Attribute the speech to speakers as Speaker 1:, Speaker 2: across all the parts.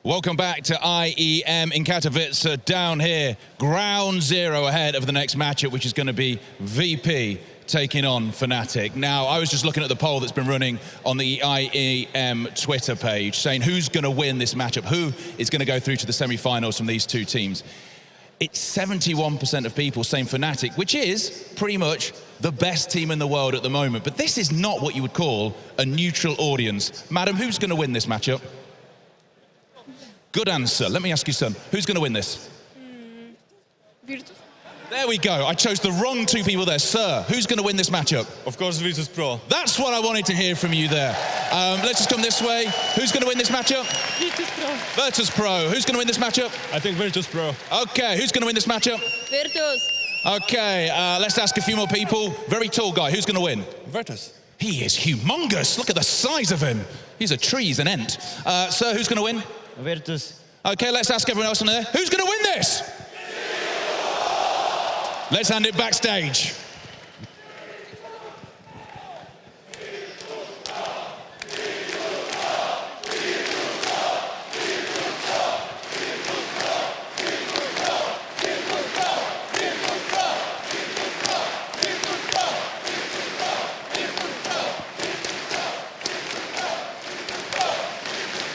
Speaker 1: Welcome back to IEM in Katowice, down here, ground zero ahead of the next matchup, which is going to be VP taking on Fnatic. Now, I was just looking at the poll that's been running on the IEM Twitter page, saying who's going to win this matchup, who is going to go through to the semi-finals from these two teams. It's 71% of people saying Fnatic, which is pretty much the best team in the world at the moment. But this is not what you would call a neutral audience. Madam, who's going to win this matchup? Good answer. Let me ask you, son, who's going to win this?
Speaker 2: Virtus.
Speaker 1: There we go. I chose the wrong two people there. Sir, who's going to win this matchup?
Speaker 3: Of course, Virtus.Pro.
Speaker 1: That's what I wanted to hear from you there. Let's just come this way. Who's going to win this matchup?
Speaker 2: Virtus.Pro.
Speaker 1: Virtus.Pro. Who's going to win this matchup?
Speaker 3: I think Virtus.Pro.
Speaker 1: Okay, who's going to win this matchup?
Speaker 2: Virtus.
Speaker 1: Okay, let's ask a few more people. Very tall guy, who's going to win?
Speaker 3: Virtus.
Speaker 1: He is humongous. Look at the size of him. He's a tree, he's an ent. Sir, who's going to win?
Speaker 4: Virtus.
Speaker 1: Okay, let's ask everyone else in there. Who's going to win this? Let's hand it backstage.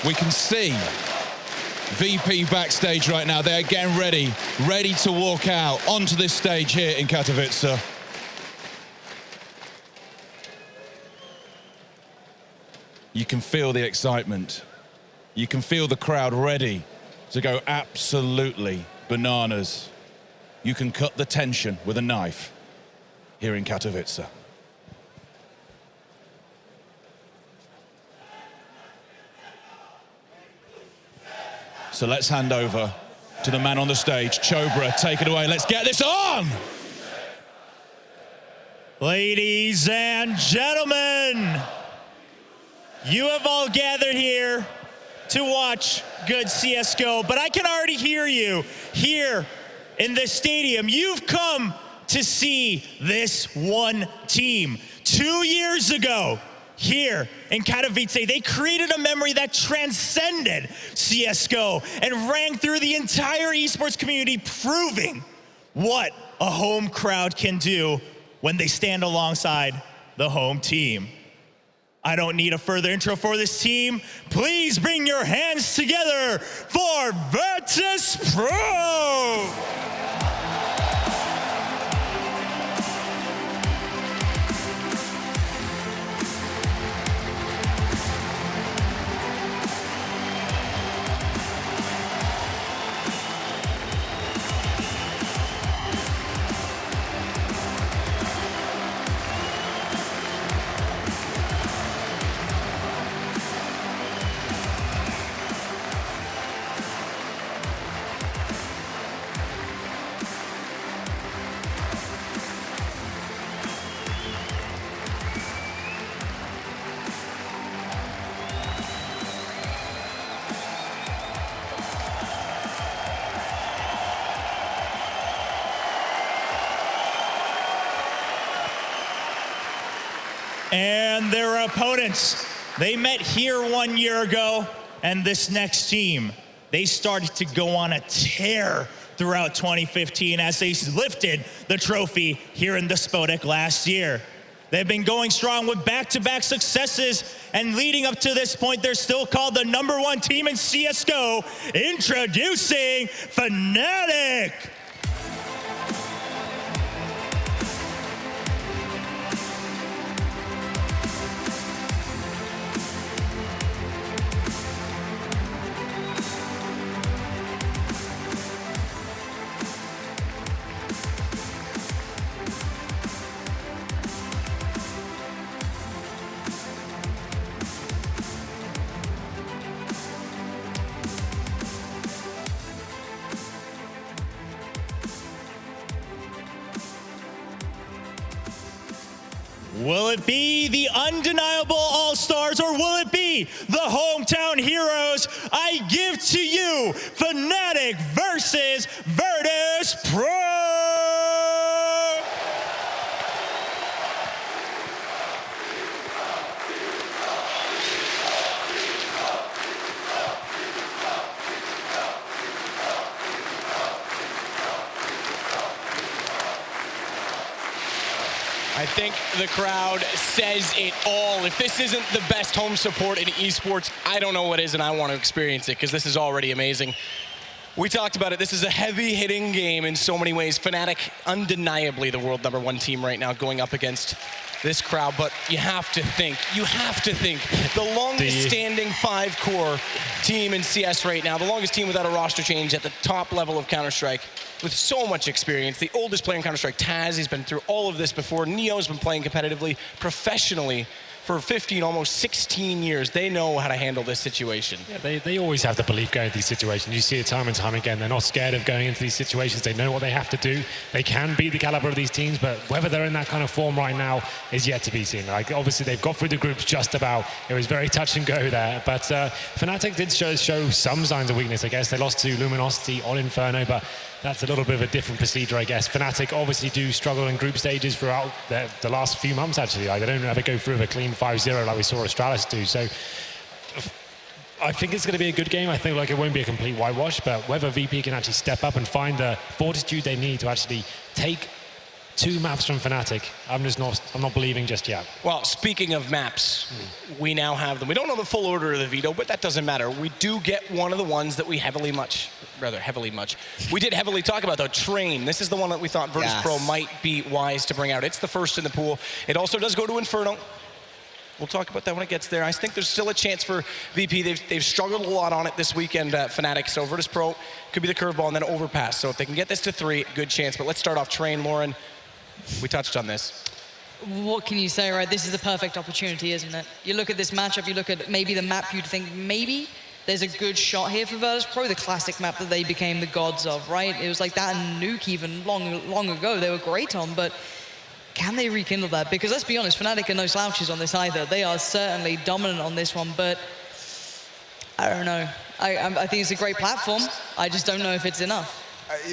Speaker 1: We can see VP backstage right now. They're getting ready to walk out onto this stage here in Katowice. You can feel the excitement. You can feel the crowd ready to go absolutely bananas. You can cut the tension with a knife here in Katowice. So let's hand over to the man on the stage. Chobra, take it away. Let's get this on!
Speaker 4: Ladies and gentlemen, you have all gathered here to watch good CSGO, but I can already hear you here in this stadium. You've come to see this one team. 2 years ago, here in Katowice, they created a memory that transcended CSGO and rang through the entire esports community, proving what a home crowd can do when they stand alongside the home team. I don't need a further intro for this team. Please bring your hands together for Virtus.Pro! And their opponents, they met here 1 year ago, and this next team, they started to go on a tear throughout 2015 as they lifted the trophy here in the Spodek last year. They've been going strong with back-to-back successes, and leading up to this point, they're still called the #1 team in CSGO, introducing Fnatic. Will it be the undeniable all-stars, or will it be the hometown heroes? I give to you Fnatic versus Virtus.Pro!
Speaker 5: I think the crowd says it all. If this isn't the best home support in esports, I don't know what is, and I want to experience it because this is already amazing. We talked about it. This is a heavy-hitting game in so many ways. Fnatic, undeniably the world #1 team right now, going up against this crowd. But you have to think, the longest-standing 5-core team in CS right now, the longest team without a roster change at the top level of Counter-Strike, with so much experience. The oldest player in Counter-Strike, Taz, he's been through all of this before. Neo's been playing competitively, professionally, for 15, almost 16 years. They know how to handle this situation.
Speaker 6: Yeah, they always have the belief going into these situations. You see it time and time again. They're not scared of going into these situations. They know what they have to do. They can beat the caliber of these teams, but whether they're in that kind of form right now is yet to be seen. Like, obviously, they've got through the groups just about. It was very touch and go there. But Fnatic did show some signs of weakness, I guess. They lost to Luminosity on Inferno, but that's a little bit of a different procedure, I guess. Fnatic obviously do struggle in group stages throughout the last few months, actually. Like, they don't ever go through with a clean 5-0 like we saw Astralis do. So I think it's going to be a good game. I think like it won't be a complete whitewash, but whether VP can actually step up and find the fortitude they need to actually take 2 maps from Fnatic, I'm not believing just yet.
Speaker 5: Well, speaking of maps, we now have them. We don't know the full order of the veto, but that doesn't matter. We do get one of the ones that we we did heavily talk about, though, Train. This is the one that we thought Virtus.Pro might be wise to bring out. It's the first in the pool. It also does go to Inferno. We'll talk about that when it gets there. I think there's still a chance for VP. They've struggled a lot on it this weekend, Fnatic. So Virtus.Pro could be the curveball and then overpass. So if they can get this to 3, good chance. But let's start off Train, Lauren. We touched on this.
Speaker 7: What can you say, right? This is the perfect opportunity, isn't it? You look at this matchup, you look at maybe the map, you'd think maybe there's a good shot here for Virtus.Pro, the classic map that they became the gods of, right? It was like that in Nuke even long ago they were great on, but can they rekindle that? Because let's be honest, Fnatic are no slouches on this either. They are certainly dominant on this one, but I don't know. I think it's a great platform. I just don't know if it's enough.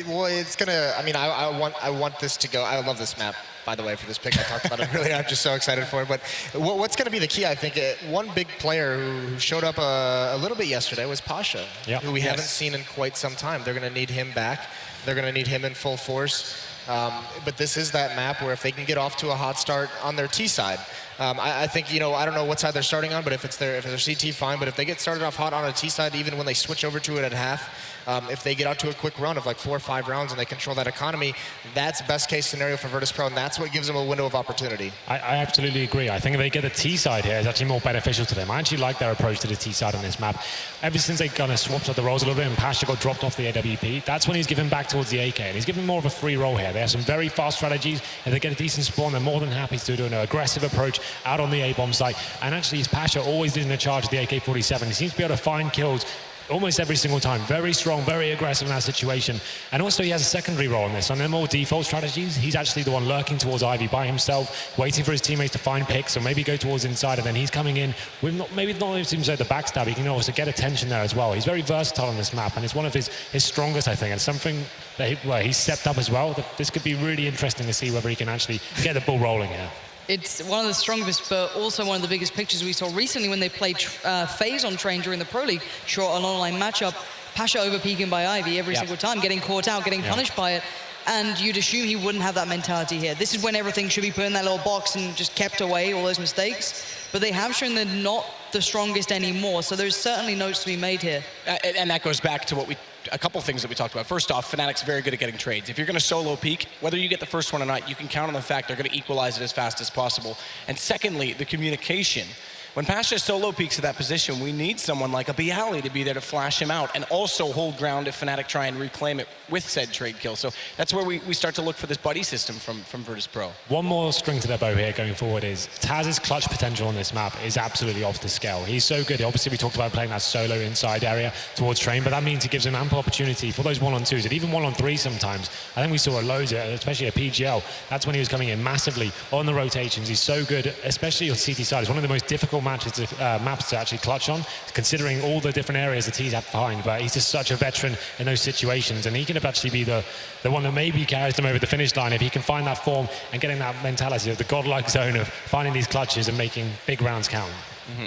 Speaker 8: Well, it's gonna. I mean, I want this to go. I love this map, by the way, for this pick. I talked about it earlier. I'm just so excited for it. But what's going to be the key? I think one big player who showed up a little bit yesterday was Pasha, who we haven't seen in quite some time. They're going to need him back. They're going to need him in full force. But this is that map where if they can get off to a hot start on their T side, I think, you know, I don't know what side they're starting on, but if it's their CT, fine. But if they get started off hot on a T side, even when they switch over to it at half, if they get out to a quick run of like 4 or 5 rounds and they control that economy, that's best case scenario for Virtus.Pro, and that's what gives them a window of opportunity.
Speaker 6: I absolutely agree. I think if they get the T side here, it's actually more beneficial to them. I actually like their approach to the T side on this map. Ever since they kind of swapped up the roles a little bit and Pasha got dropped off the AWP, that's when he's given back towards the AK, and he's given more of a free roll here. They have some very fast strategies. If they get a decent spawn, they're more than happy to do an aggressive approach out on the A-bomb site. And actually, his Pasha always leading the charge of the AK-47. He seems to be able to find kills almost every single time. Very strong, very aggressive in that situation. And also he has a secondary role in this. On their more default strategies, he's actually the one lurking towards Ivy by himself, waiting for his teammates to find picks or maybe go towards inside, and then he's coming in with maybe not even so the backstab. He can also get attention there as well. He's very versatile on this map, and it's one of his strongest, I think, and something that he's stepped up as well. This could be really interesting to see whether he can actually get the ball rolling here.
Speaker 7: It's one of the strongest, but also one of the biggest pictures we saw recently when they played FaZe on Train during the Pro League. Short an online matchup, Pasha over-peaking by Ivy every single time, getting caught out, getting punished by it. And you'd assume he wouldn't have that mentality here. This is when everything should be put in that little box and just kept away, all those mistakes. But they have shown they're not the strongest anymore, so there's certainly notes to be made here.
Speaker 5: And that goes back to a couple things that we talked about. First off, Fnatic's very good at getting trades. If you're going to solo peak, whether you get the first one or not, you can count on the fact they're going to equalize it as fast as possible. And secondly, the communication. When Pasha solo peaks at that position, we need someone like a Bialy to be there to flash him out and also hold ground if Fnatic try and reclaim it with said trade kill. So that's where we start to look for this buddy system from Virtus.Pro.
Speaker 6: One more string to their bow here going forward is Taz's clutch potential on this map is absolutely off the scale. He's so good. Obviously, we talked about playing that solo inside area towards Train, but that means he gives him ample opportunity for those 1-on-2s and even 1-on-3 sometimes. I think we saw a loads, especially at PGL. That's when he was coming in massively on the rotations. He's so good, especially on CT side. It's one of the most difficult maps to actually clutch on, considering all the different areas that he's have to find. But he's just such a veteran in those situations, and he can actually be the one that maybe carries them over the finish line if he can find that form and getting that mentality of the godlike zone of finding these clutches and making big rounds count.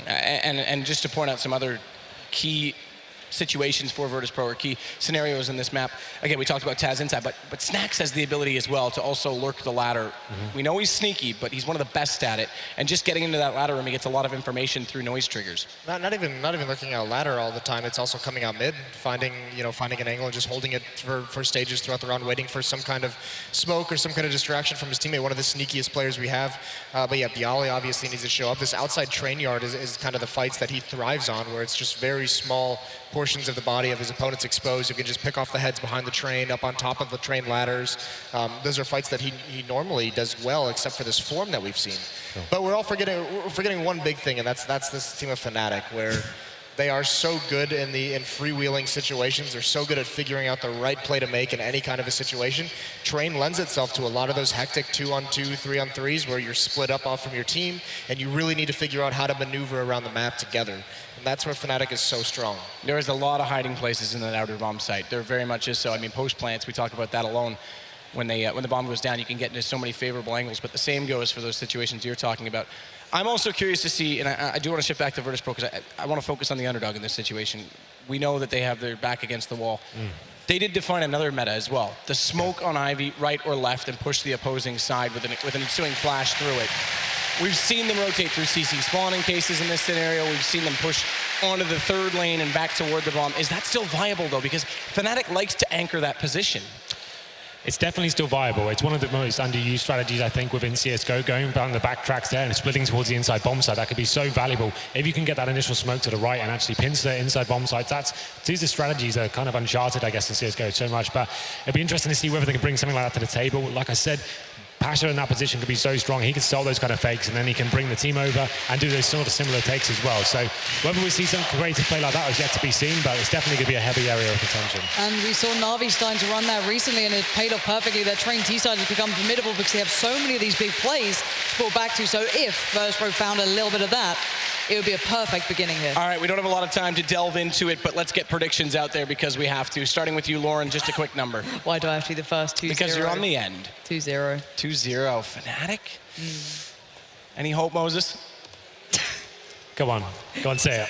Speaker 5: And just to point out some other key situations for Virtus.Pro or key scenarios in this map. Again, we talked about Taz inside, but Snacks has the ability as well to also lurk the ladder. We know he's sneaky, but he's one of the best at it. And just getting into that ladder room, he gets a lot of information through noise triggers.
Speaker 8: Not even looking at a ladder all the time. It's also coming out mid, finding an angle and just holding it for stages throughout the round, waiting for some kind of smoke or some kind of distraction from his teammate. One of the sneakiest players we have. But yeah, Bialy obviously needs to show up. This outside train yard is kind of the fights that he thrives on, where it's just very small portions of the body of his opponents exposed. You can just pick off the heads behind the train, up on top of the train ladders. Those are fights that he normally does well, except for this form that we've seen. Cool. But we're forgetting one big thing, and that's this team of Fnatic, where they are so good in freewheeling situations. They're so good at figuring out the right play to make in any kind of a situation. Train lends itself to a lot of those hectic 2-on-2, 3-on-3s where you're split up off from your team, and you really need to figure out how to maneuver around the map together. And that's where Fnatic is so strong.
Speaker 5: There is a lot of hiding places in that outer bomb site. There very much is so. I mean, post plants, we talked about that alone. When the bomb goes down, you can get into so many favorable angles, but the same goes for those situations you're talking about. I'm also curious to see, and I do want to shift back to Virtus.Pro because I want to focus on the underdog in this situation. We know that they have their back against the wall. They did define another meta as well. The smoke on Ivy, right or left, and push the opposing side with an ensuing flash through it. We've seen them rotate through CC spawning cases in this scenario. We've seen them push onto the third lane and back toward the bomb. Is that still viable, though? Because Fnatic likes to anchor that position.
Speaker 6: It's definitely still viable. It's one of the most underused strategies, I think, within CSGO, going down the backtracks there and splitting towards the inside bomb site. That could be so valuable. If you can get that initial smoke to the right and actually pinch the inside bomb sites, these are strategies that are kind of uncharted, I guess, in CSGO so much. But it'd be interesting to see whether they can bring something like that to the table. Like I said, Pasha in that position could be so strong. He can sell those kind of fakes, and then he can bring the team over and do those sort of similar takes as well. So whether we see some creative play like that is yet to be seen, but it's definitely going to be a heavy area of contention.
Speaker 7: And we saw Na'Vi starting to run that recently, and it paid off perfectly. Their train T-side has become formidable because they have so many of these big plays to fall back to. So if Virtus.Pro found a little bit of that, it would be a perfect beginning here.
Speaker 5: All right, we don't have a lot of time to delve into it, but let's get predictions out there because we have to. Starting with you, Lauren, just a quick number.
Speaker 7: Why do I have to be the first? 2-0.
Speaker 5: Because you're on the end.
Speaker 7: 2-0.
Speaker 5: 2-0. Fnatic? Any hope, Moses?
Speaker 6: Go on, say it.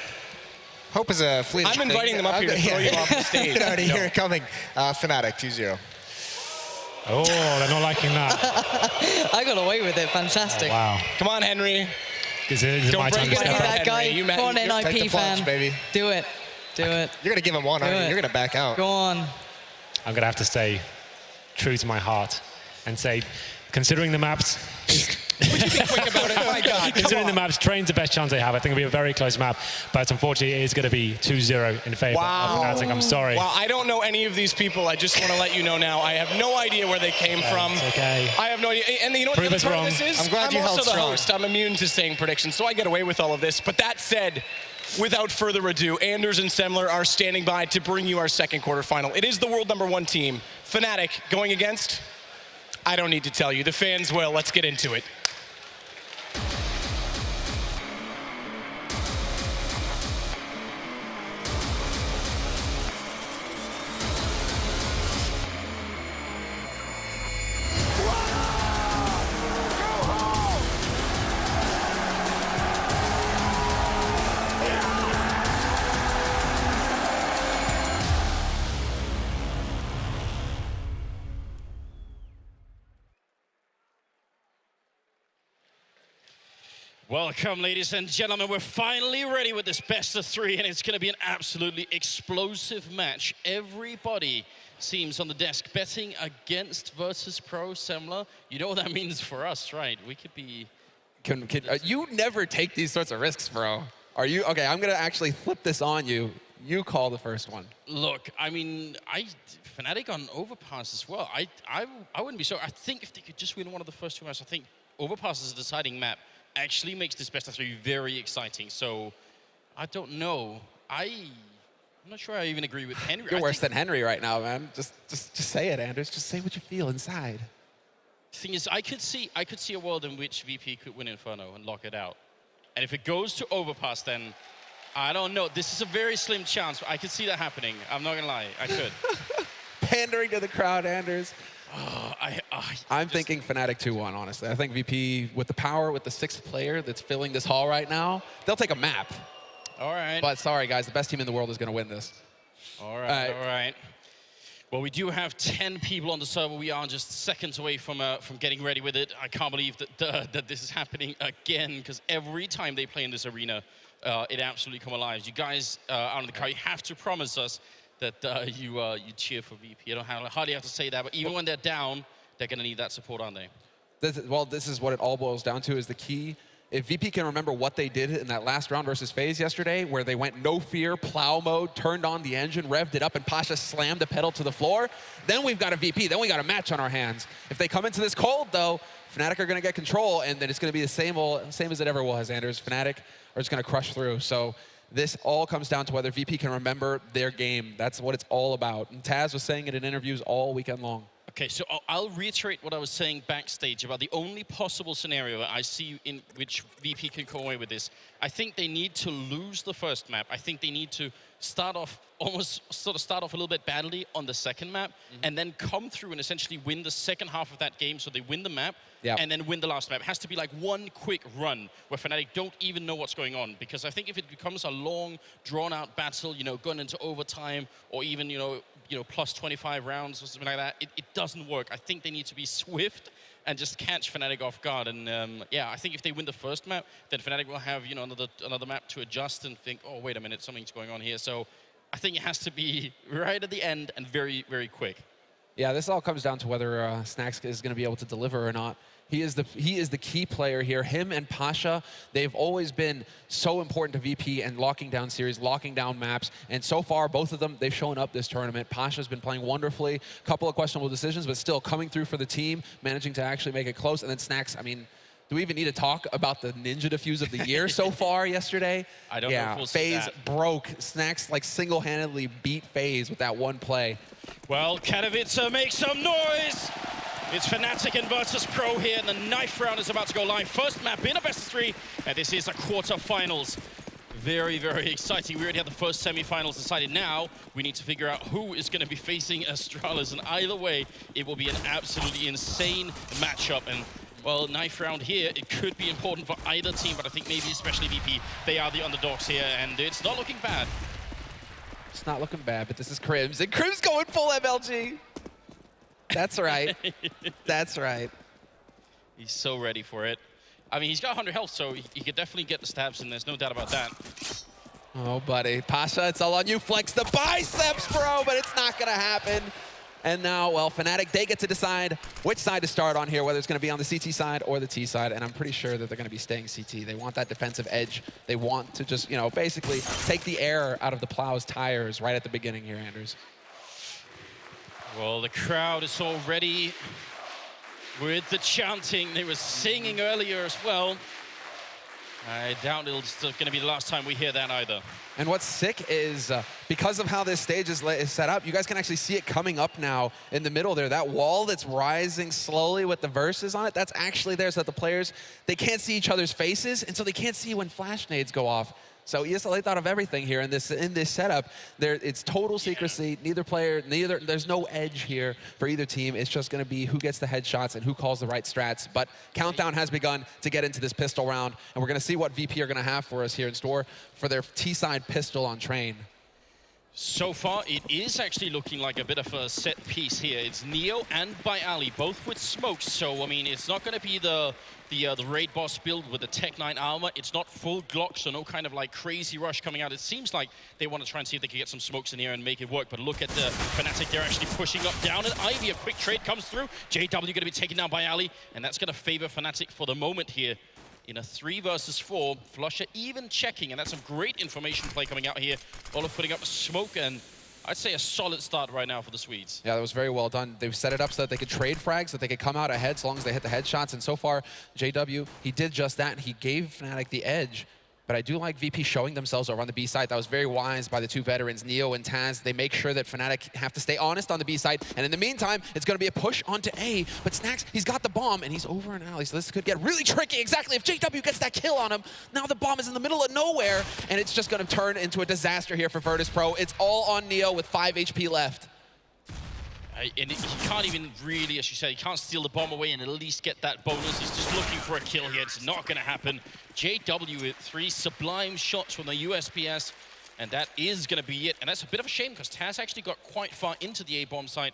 Speaker 8: Hope is a fleeting
Speaker 5: I'm inviting them up here to throw you off the stage.
Speaker 8: You can already hear it coming. Fnatic, 2-0.
Speaker 6: Oh, they're not liking that.
Speaker 7: I got away with it. Fantastic.
Speaker 6: Oh, wow.
Speaker 5: Come on, Henry.
Speaker 6: Is it my time to step up?
Speaker 7: That guy.
Speaker 5: You
Speaker 7: Go on, NIP
Speaker 8: Take the plunge,
Speaker 7: fan.
Speaker 8: baby.
Speaker 7: Do it. Do it.
Speaker 8: You're going to give him one, aren't you? You're going to back out.
Speaker 7: Go on.
Speaker 6: I'm going to have to stay true to my heart and say, considering the maps,
Speaker 5: Would you be quick about it? My God,
Speaker 6: considering the maps, Train's the best chance they have. I think it'll be a very close map, but unfortunately, it is going to be 2-0 in favor of Fnatic. I'm sorry.
Speaker 5: Wow, I don't know any of these people. I just want to let you know now. I have no idea where they came from.
Speaker 6: It's okay.
Speaker 5: I have no idea. And you know what
Speaker 6: Prove
Speaker 5: the
Speaker 6: us
Speaker 5: other part
Speaker 6: wrong.
Speaker 5: of this is?
Speaker 8: I'm glad you held
Speaker 5: also the
Speaker 8: strong.
Speaker 5: host. I'm immune to saying predictions, so I get away with all of this. But that said, without further ado, Anders and Semler are standing by to bring you our second quarterfinal. It is the world #1 team, Fnatic, going against? I don't need to tell you. The fans will. Let's get into it.
Speaker 9: Welcome, ladies and gentlemen. We're finally ready with this best of 3, and it's going to be an absolutely explosive match. Everybody seems on the desk betting against Virtus.Pro. Semler, you know what that means for us, right? We could be...
Speaker 10: You never take these sorts of risks, bro. Are you? Okay, I'm going to actually flip this on you. You call the first one.
Speaker 9: Look, I mean, Fnatic on Overpass as well. I wouldn't be so... I think if they could just win one of the first 2 matches, I think Overpass is a deciding map. Actually makes this best of 3 very exciting. So I don't know. I'm not sure I even agree with Henry.
Speaker 10: You're worse than Henry right now, man. Just say it, Anders. Just say what you feel inside.
Speaker 9: The thing is, I could see a world in which VP could win Inferno and lock it out. And if it goes to Overpass, then I don't know. This is a very slim chance. But I could see that happening. I'm not gonna lie. I could.
Speaker 10: Pandering to the crowd, Anders.
Speaker 9: Oh,
Speaker 10: I'm thinking Fnatic 2-1, honestly. I think VP, with the power, with the 6th player that's filling this hall right now, they'll take a map.
Speaker 9: All right.
Speaker 10: But sorry, guys, the best team in the world is going to win this.
Speaker 9: All right. Well, we do have 10 people on the server. We are just seconds away from getting ready with it. I can't believe that this is happening again, because every time they play in this arena, it absolutely come alive. You guys out in the car, you have to promise us that you cheer for VP. I don't hardly have to say that, but even when they're down, they're going to need that support, aren't they?
Speaker 10: This is what it all boils down to, is the key. If VP can remember what they did in that last round versus FaZe yesterday, where they went no fear, plow mode, turned on the engine, revved it up, and Pasha slammed the pedal to the floor, then we've got a VP. Then we got a match on our hands. If they come into this cold, though, Fnatic are going to get control, and then it's going to be the same as it ever was, Anders. Fnatic are just going to crush through. So this all comes down to whether VP can remember their game. That's what it's all about. And Taz was saying it in interviews all weekend long.
Speaker 9: Okay, so I'll reiterate what I was saying backstage about the only possible scenario I see in which VP can come away with this. I think they need to lose the first map. I think they need to start off a little bit badly on the second map, and then come through and essentially win the second half of that game, so they win the map, and then win the last map. It has to be like one quick run where Fnatic don't even know what's going on, because I think if it becomes a long, drawn-out battle, going into overtime, or even, plus 25 rounds or something like that, it doesn't work. I think they need to be swift and just catch Fnatic off guard. And I think if they win the first map, then Fnatic will have another map to adjust and think, oh, wait a minute, something's going on here. So I think it has to be right at the end and very, very quick.
Speaker 10: Yeah, this all comes down to whether Snacks is going to be able to deliver or not. He is the key player here. Him and Pasha, they've always been so important to VP and locking down series, locking down maps. And so far, both of them, they've shown up this tournament. Pasha's been playing wonderfully. A couple of questionable decisions, but still coming through for the team, managing to actually make it close. And then Snacks, I mean, do we even need to talk about the Ninja Defuse of the year so far yesterday?
Speaker 9: I don't know if we'll see
Speaker 10: FaZe
Speaker 9: that.
Speaker 10: broke. Snacks like single-handedly beat FaZe with that one play.
Speaker 9: Well, Katowice, make some noise! It's Fnatic and Virtus.Pro here, and the knife round is about to go live. First map in a best of 3, and this is a quarterfinals. Very, very exciting. We already have the first semifinals decided. Now we need to figure out who is going to be facing Astralis, and either way, it will be an absolutely insane matchup. And well, knife round here, it could be important for either team, but I think maybe especially VP, they are the underdogs here, and it's not looking bad.
Speaker 10: It's not looking bad, but this is Crims, and Crims going full MLG. That's right. That's right.
Speaker 9: He's so ready for it. I mean, he's got 100 health, so he could definitely get the stabs, and there's no doubt about that.
Speaker 10: Oh, buddy. Pasha, it's all on you. Flex the biceps, bro, but it's not going to happen. And now, well, Fnatic, they get to decide which side to start on here, whether it's going to be on the CT side or the T side, and I'm pretty sure that they're going to be staying CT. They want that defensive edge. They want to just, basically take the air out of the Plow's tires right at the beginning here, Anders.
Speaker 9: Well, the crowd is already with the chanting. They were singing earlier as well. I doubt it's going to be the last time we hear that either.
Speaker 10: And what's sick is because of how this stage is set up, you guys can actually see it coming up now in the middle there. That wall that's rising slowly with the verses on it, that's actually there so that the players, they can't see each other's faces, and so they can't see when flash nades go off. So ESLA thought of everything here in this setup. It's total secrecy. There's no edge here for either team. It's just going to be who gets the headshots and who calls the right strats. But countdown has begun to get into this pistol round, and we're going to see what VP are going to have for us here in store for their T-side pistol on Train.
Speaker 9: So far, it is actually looking like a bit of a set piece here. It's Neo and Byali, both with smokes. So, I mean, it's not going to be the raid boss build with the Tech 9 armor. It's not full Glock, so no kind of like crazy rush coming out. It seems like they want to try and see if they can get some smokes in here and make it work. But look at the Fnatic, they're actually pushing up down. And Ivy, a quick trade comes through. JW going to be taken down by Ali, and that's going to favor Fnatic for the moment here. In a 3 versus 4, Flusher even checking, and that's some great information play coming out here. Olaf putting up a smoke, and I'd say a solid start right now for the Swedes.
Speaker 10: Yeah, that was very well done. They've set it up so that they could trade frags, so that they could come out ahead as long as they hit the headshots. And so far, JW, he did just that, and he gave Fnatic the edge. But I do like VP showing themselves over on the B side. That was very wise by the two veterans, Neo and Taz. They make sure that Fnatic have to stay honest on the B side. And in the meantime, it's going to be a push onto A. But Snacks, he's got the bomb, and he's over an alley. So this could get really tricky. Exactly. If JW gets that kill on him, now the bomb is in the middle of nowhere. And it's just going to turn into a disaster here for Virtus.Pro. It's all on Neo with 5 HP left.
Speaker 9: And he can't even really, as you said, he can't steal the bomb away and at least get that bonus. He's just looking for a kill here. It's not going to happen. JW with 3 sublime shots from the USPS. And that is going to be it. And that's a bit of a shame because Taz actually got quite far into the A-bomb site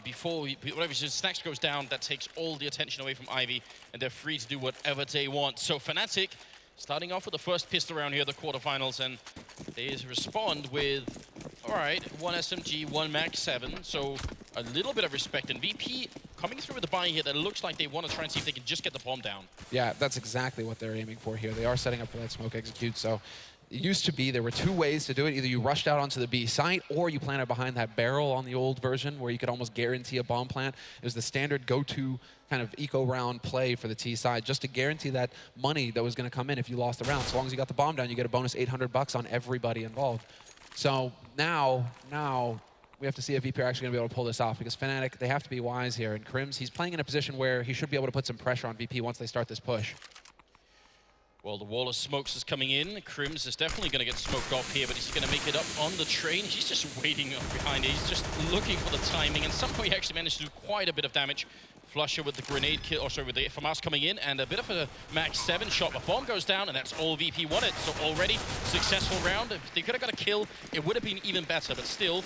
Speaker 9: before whatever Snacks goes down. That takes all the attention away from Ivy, and they're free to do whatever they want. So Fnatic starting off with the first pistol round here, the quarterfinals, and they respond with, all right, 1 SMG, 1 Max 7. So a little bit of respect. And VP coming through with the buy here that looks like they want to try and see if they can just get the bomb down.
Speaker 10: Yeah, that's exactly what they're aiming for here. They are setting up for that smoke execute. So it used to be there were 2 ways to do it. Either you rushed out onto the B site or you planted behind that barrel on the old version where you could almost guarantee a bomb plant. It was the standard go-to kind of eco round play for the T side just to guarantee that money that was going to come in if you lost the round. So long as you got the bomb down, you get a bonus $800 on everybody involved. So now we have to see if VP are actually going to be able to pull this off because Fnatic, they have to be wise here. And Crims, he's playing in a position where he should be able to put some pressure on VP once they start this push.
Speaker 9: Well, the wall of smokes is coming in. Crims is definitely going to get smoked off here, but he's going to make it up on the train. He's just waiting up behind it. He's just looking for the timing, and somehow he actually managed to do quite a bit of damage. Flusher with the grenade kill, or sorry, with the FMAS coming in, and a bit of a Max 7 shot. The bomb goes down, and that's all VP wanted. So already, successful round. If they could have got a kill, it would have been even better, but still,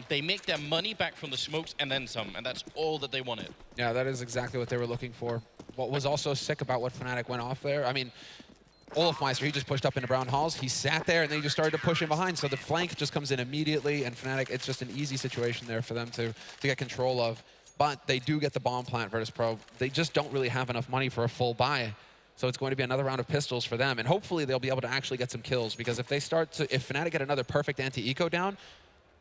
Speaker 9: they make their money back from the smokes and then some, and that's all that they wanted.
Speaker 10: Yeah, that is exactly what they were looking for. What was also sick about what Fnatic went off there, I mean, Olofmeister, he just pushed up into Brown Halls. He sat there, and they just started to push him behind. So the flank just comes in immediately, and Fnatic, it's just an easy situation there for them to get control of. But they do get the bomb plant, Virtus.Pro. They just don't really have enough money for a full buy. So it's going to be another round of pistols for them. And hopefully they'll be able to actually get some kills. Because if Fnatic get another perfect anti-eco down,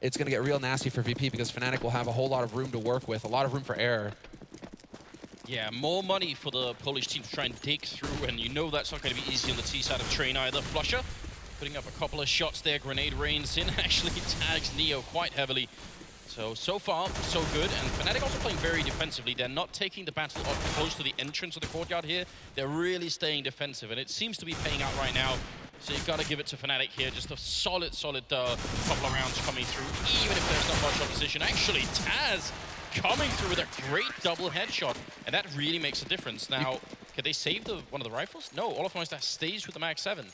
Speaker 10: it's going to get real nasty for VP because Fnatic will have a whole lot of room to work with, a lot of room for error.
Speaker 9: Yeah, more money for the Polish team to try and dig through, and you know that's not going to be easy on the T side of train either. Flusher putting up a couple of shots there. Grenade rains in, actually tags Neo quite heavily. So far, so good. And Fnatic also playing very defensively. They're not taking the battle up close to the entrance of the courtyard here. They're really staying defensive, and it seems to be paying out right now. So you've got to give it to Fnatic here. Just a solid couple of rounds coming through, even if there's not much opposition. Actually, Taz coming through with a great double headshot, and that really makes a difference. Now, can they save one of the rifles? No, Olofmeister stays with the Max 7.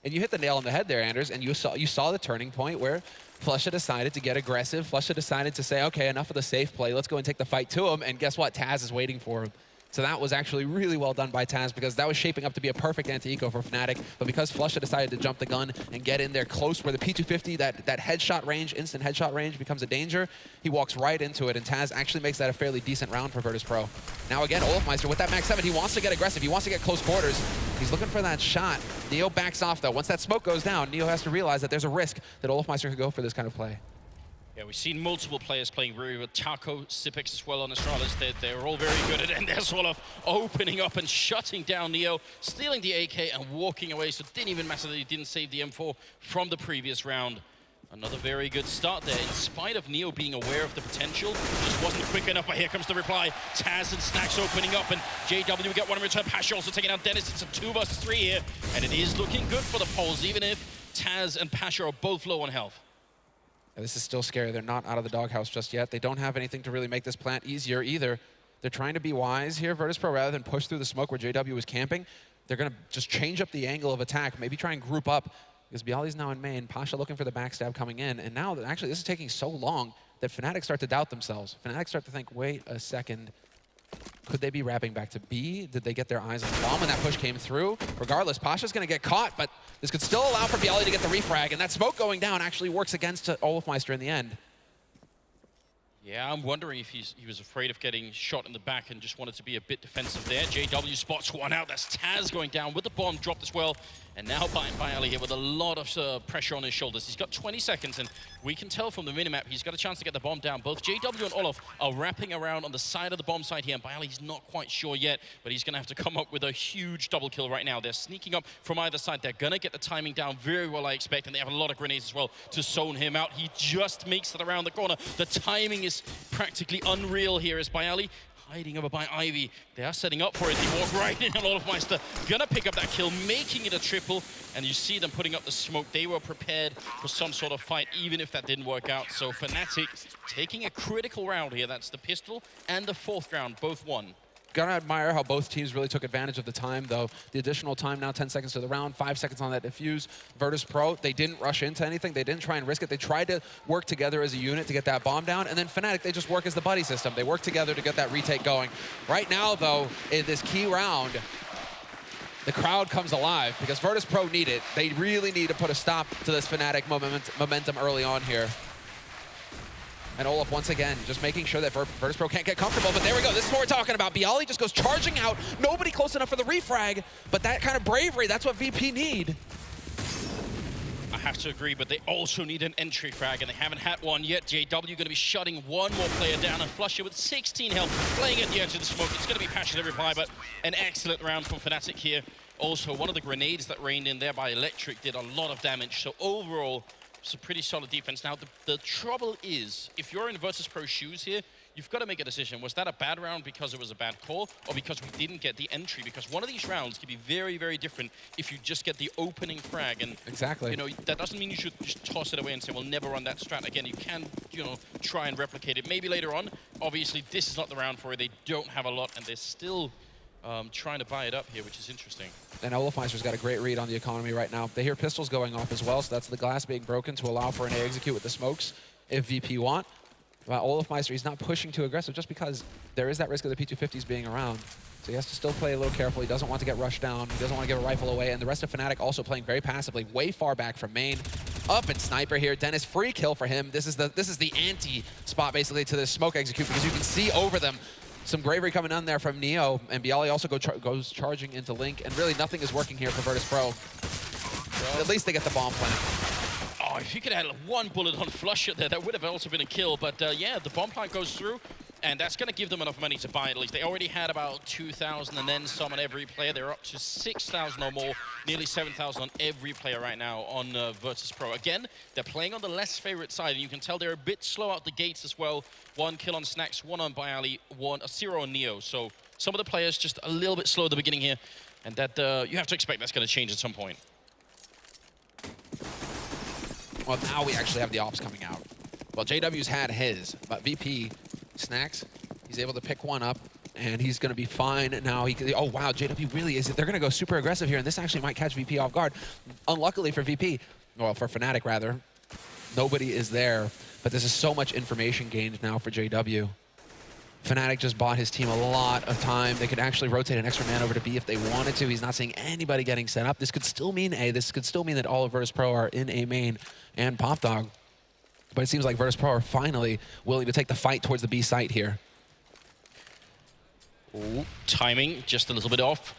Speaker 10: And you hit the nail on the head there, Anders, and you saw the turning point where Flusha decided to get aggressive. Flusha decided to say, okay, enough of the safe play. Let's go and take the fight to him. And guess what? Taz is waiting for him. So that was actually really well done by Taz because that was shaping up to be a perfect anti-eco for Fnatic. But because Flusha decided to jump the gun and get in there close where the P250, that headshot range, instant headshot range becomes a danger, he walks right into it. And Taz actually makes that a fairly decent round for Virtus.Pro. Now again, Olofmeister with that Max 7, he wants to get aggressive. He wants to get close quarters. He's looking for that shot. Neo backs off though. Once that smoke goes down, Neo has to realize that there's a risk that Olofmeister could go for this kind of play.
Speaker 9: Yeah, we've seen multiple players playing very well. Taco, Sipex as well on Astralis. They're all very good at it, and they're sort of opening up and shutting down Neo, stealing the AK and walking away, so it didn't even matter that he didn't save the M4 from the previous round. Another very good start there, in spite of Neo being aware of the potential. Just wasn't quick enough, but here comes the reply. Taz and Snacks opening up, and JW get one in return. Pasha also taking out Dennis. It's a 2 vs 3 here, and it is looking good for the Poles, even if Taz and Pasha are both low on health.
Speaker 10: This is still scary. They're not out of the doghouse just yet. They don't have anything to really make this plant easier either. They're trying to be wise here, Virtus.Pro, rather than push through the smoke where JW is camping. They're going to just change up the angle of attack, maybe try and group up, because Bialy's now in main. Pasha looking for the backstab coming in. And now, actually, this is taking so long that Fnatic start to doubt themselves. Fnatic start to think, wait a second. Could they be wrapping back to B? Did they get their eyes on the bomb when that push came through? Regardless, Pasha's going to get caught, but this could still allow for Bialy to get the refrag, and that smoke going down actually works against Olofmeister in the end.
Speaker 9: Yeah, I'm wondering if he was afraid of getting shot in the back and just wanted to be a bit defensive there. JW spots one out. That's Taz going down with the bomb dropped as well. And now Bialy here with a lot of pressure on his shoulders. He's got 20 seconds, and we can tell from the minimap he's got a chance to get the bomb down. Both JW and Olof are wrapping around on the side of the bomb side here, and Bialy's not quite sure yet, but he's going to have to come up with a huge double kill right now. They're sneaking up from either side. They're going to get the timing down very well, I expect, and they have a lot of grenades as well to zone him out. He just makes it around the corner. The timing is practically unreal here as Bialy hiding over by Ivy. They are setting up for it. They walk right in, and Olofmeister gonna pick up that kill, making it a triple. And you see them putting up the smoke. They were prepared for some sort of fight, even if that didn't work out. So Fnatic taking a critical round here. That's the pistol and the 4th round, both won.
Speaker 10: Gotta admire how both teams really took advantage of the time, though. The additional time now, 10 seconds to the round, 5 seconds on that defuse. Virtus.Pro, they didn't rush into anything. They didn't try and risk it. They tried to work together as a unit to get that bomb down. And then Fnatic, they just work as the buddy system. They work together to get that retake going. Right now, though, in this key round, the crowd comes alive because Virtus.Pro need it. They really need to put a stop to this Fnatic momentum early on here. And Olaf, once again, just making sure that Virtus.Pro can't get comfortable. But there we go. This is what we're talking about. Bialy just goes charging out. Nobody close enough for the refrag. But that kind of bravery, that's what VP need.
Speaker 9: I have to agree, but they also need an entry frag, and they haven't had one yet. JW going to be shutting one more player down, and Flusher with 16 health, playing at the edge of the smoke. It's going to be passionate reply, but an excellent round from Fnatic here. Also, one of the grenades that rained in there by Electric did a lot of damage. So overall, it's a pretty solid defense. Now, the trouble is, if you're in Virtus.Pro shoes here, you've got to make a decision. Was that a bad round because it was a bad call, or because we didn't get the entry? Because one of these rounds can be very, very different if you just get the opening frag. And
Speaker 10: exactly,
Speaker 9: you know, that doesn't mean you should just toss it away and say, we'll never run that strat again. You can, you know, try and replicate it maybe later on. Obviously, this is not the round for it. They don't have a lot, and they're still trying to buy it up here, which is interesting.
Speaker 10: And Olafmeister's got a great read on the economy right now. They hear pistols going off as well, so that's the glass being broken to allow for an A execute with the smokes if VP want. But Olafmeister, he's not pushing too aggressive just because there is that risk of the P250s being around. So he has to still play a little careful. He doesn't want to get rushed down. He doesn't want to give a rifle away. And the rest of Fnatic also playing very passively, way far back from main. Up and sniper here. Dennis, free kill for him. This is the anti-spot basically to this smoke execute because you can see over them. Some bravery coming down there from Neo, and Bialy also goes charging into Link, and really nothing is working here for Virtus.Pro. At least they get the bomb plant.
Speaker 9: Oh, if you could have had one bullet on Flusher there, that would have also been a kill. But yeah, the bomb plant goes through, and that's going to give them enough money to buy it at least. They already had about 2,000 and then some on every player. They're up to 6,000 or more, nearly 7,000 on every player right now on Virtus.Pro. Again, they're playing on the less favorite side, and you can tell they're a bit slow out the gates as well. 1 kill on Snacks, 1 on Bialy, 0 on Neo. So some of the players just a little bit slow at the beginning here, and that you have to expect that's going to change at some point.
Speaker 10: Well, now we actually have the ops coming out. Well, JW's had his, but VP, Snacks, he's able to pick one up, and he's going to be fine now. Oh, wow, JW really is. They're going to go super aggressive here, and this actually might catch VP off guard. Unluckily for VP, well, for Fnatic, rather, nobody is there, but this is so much information gained now for JW. Fnatic just bought his team a lot of time. They could actually rotate an extra man over to B if they wanted to. He's not seeing anybody getting set up. This could still mean A. This could still mean that all of Virtus.Pro are in A main and Pop Dog. But it seems like Virtus.Pro are finally willing to take the fight towards the B site here.
Speaker 9: Ooh, timing just a little bit off.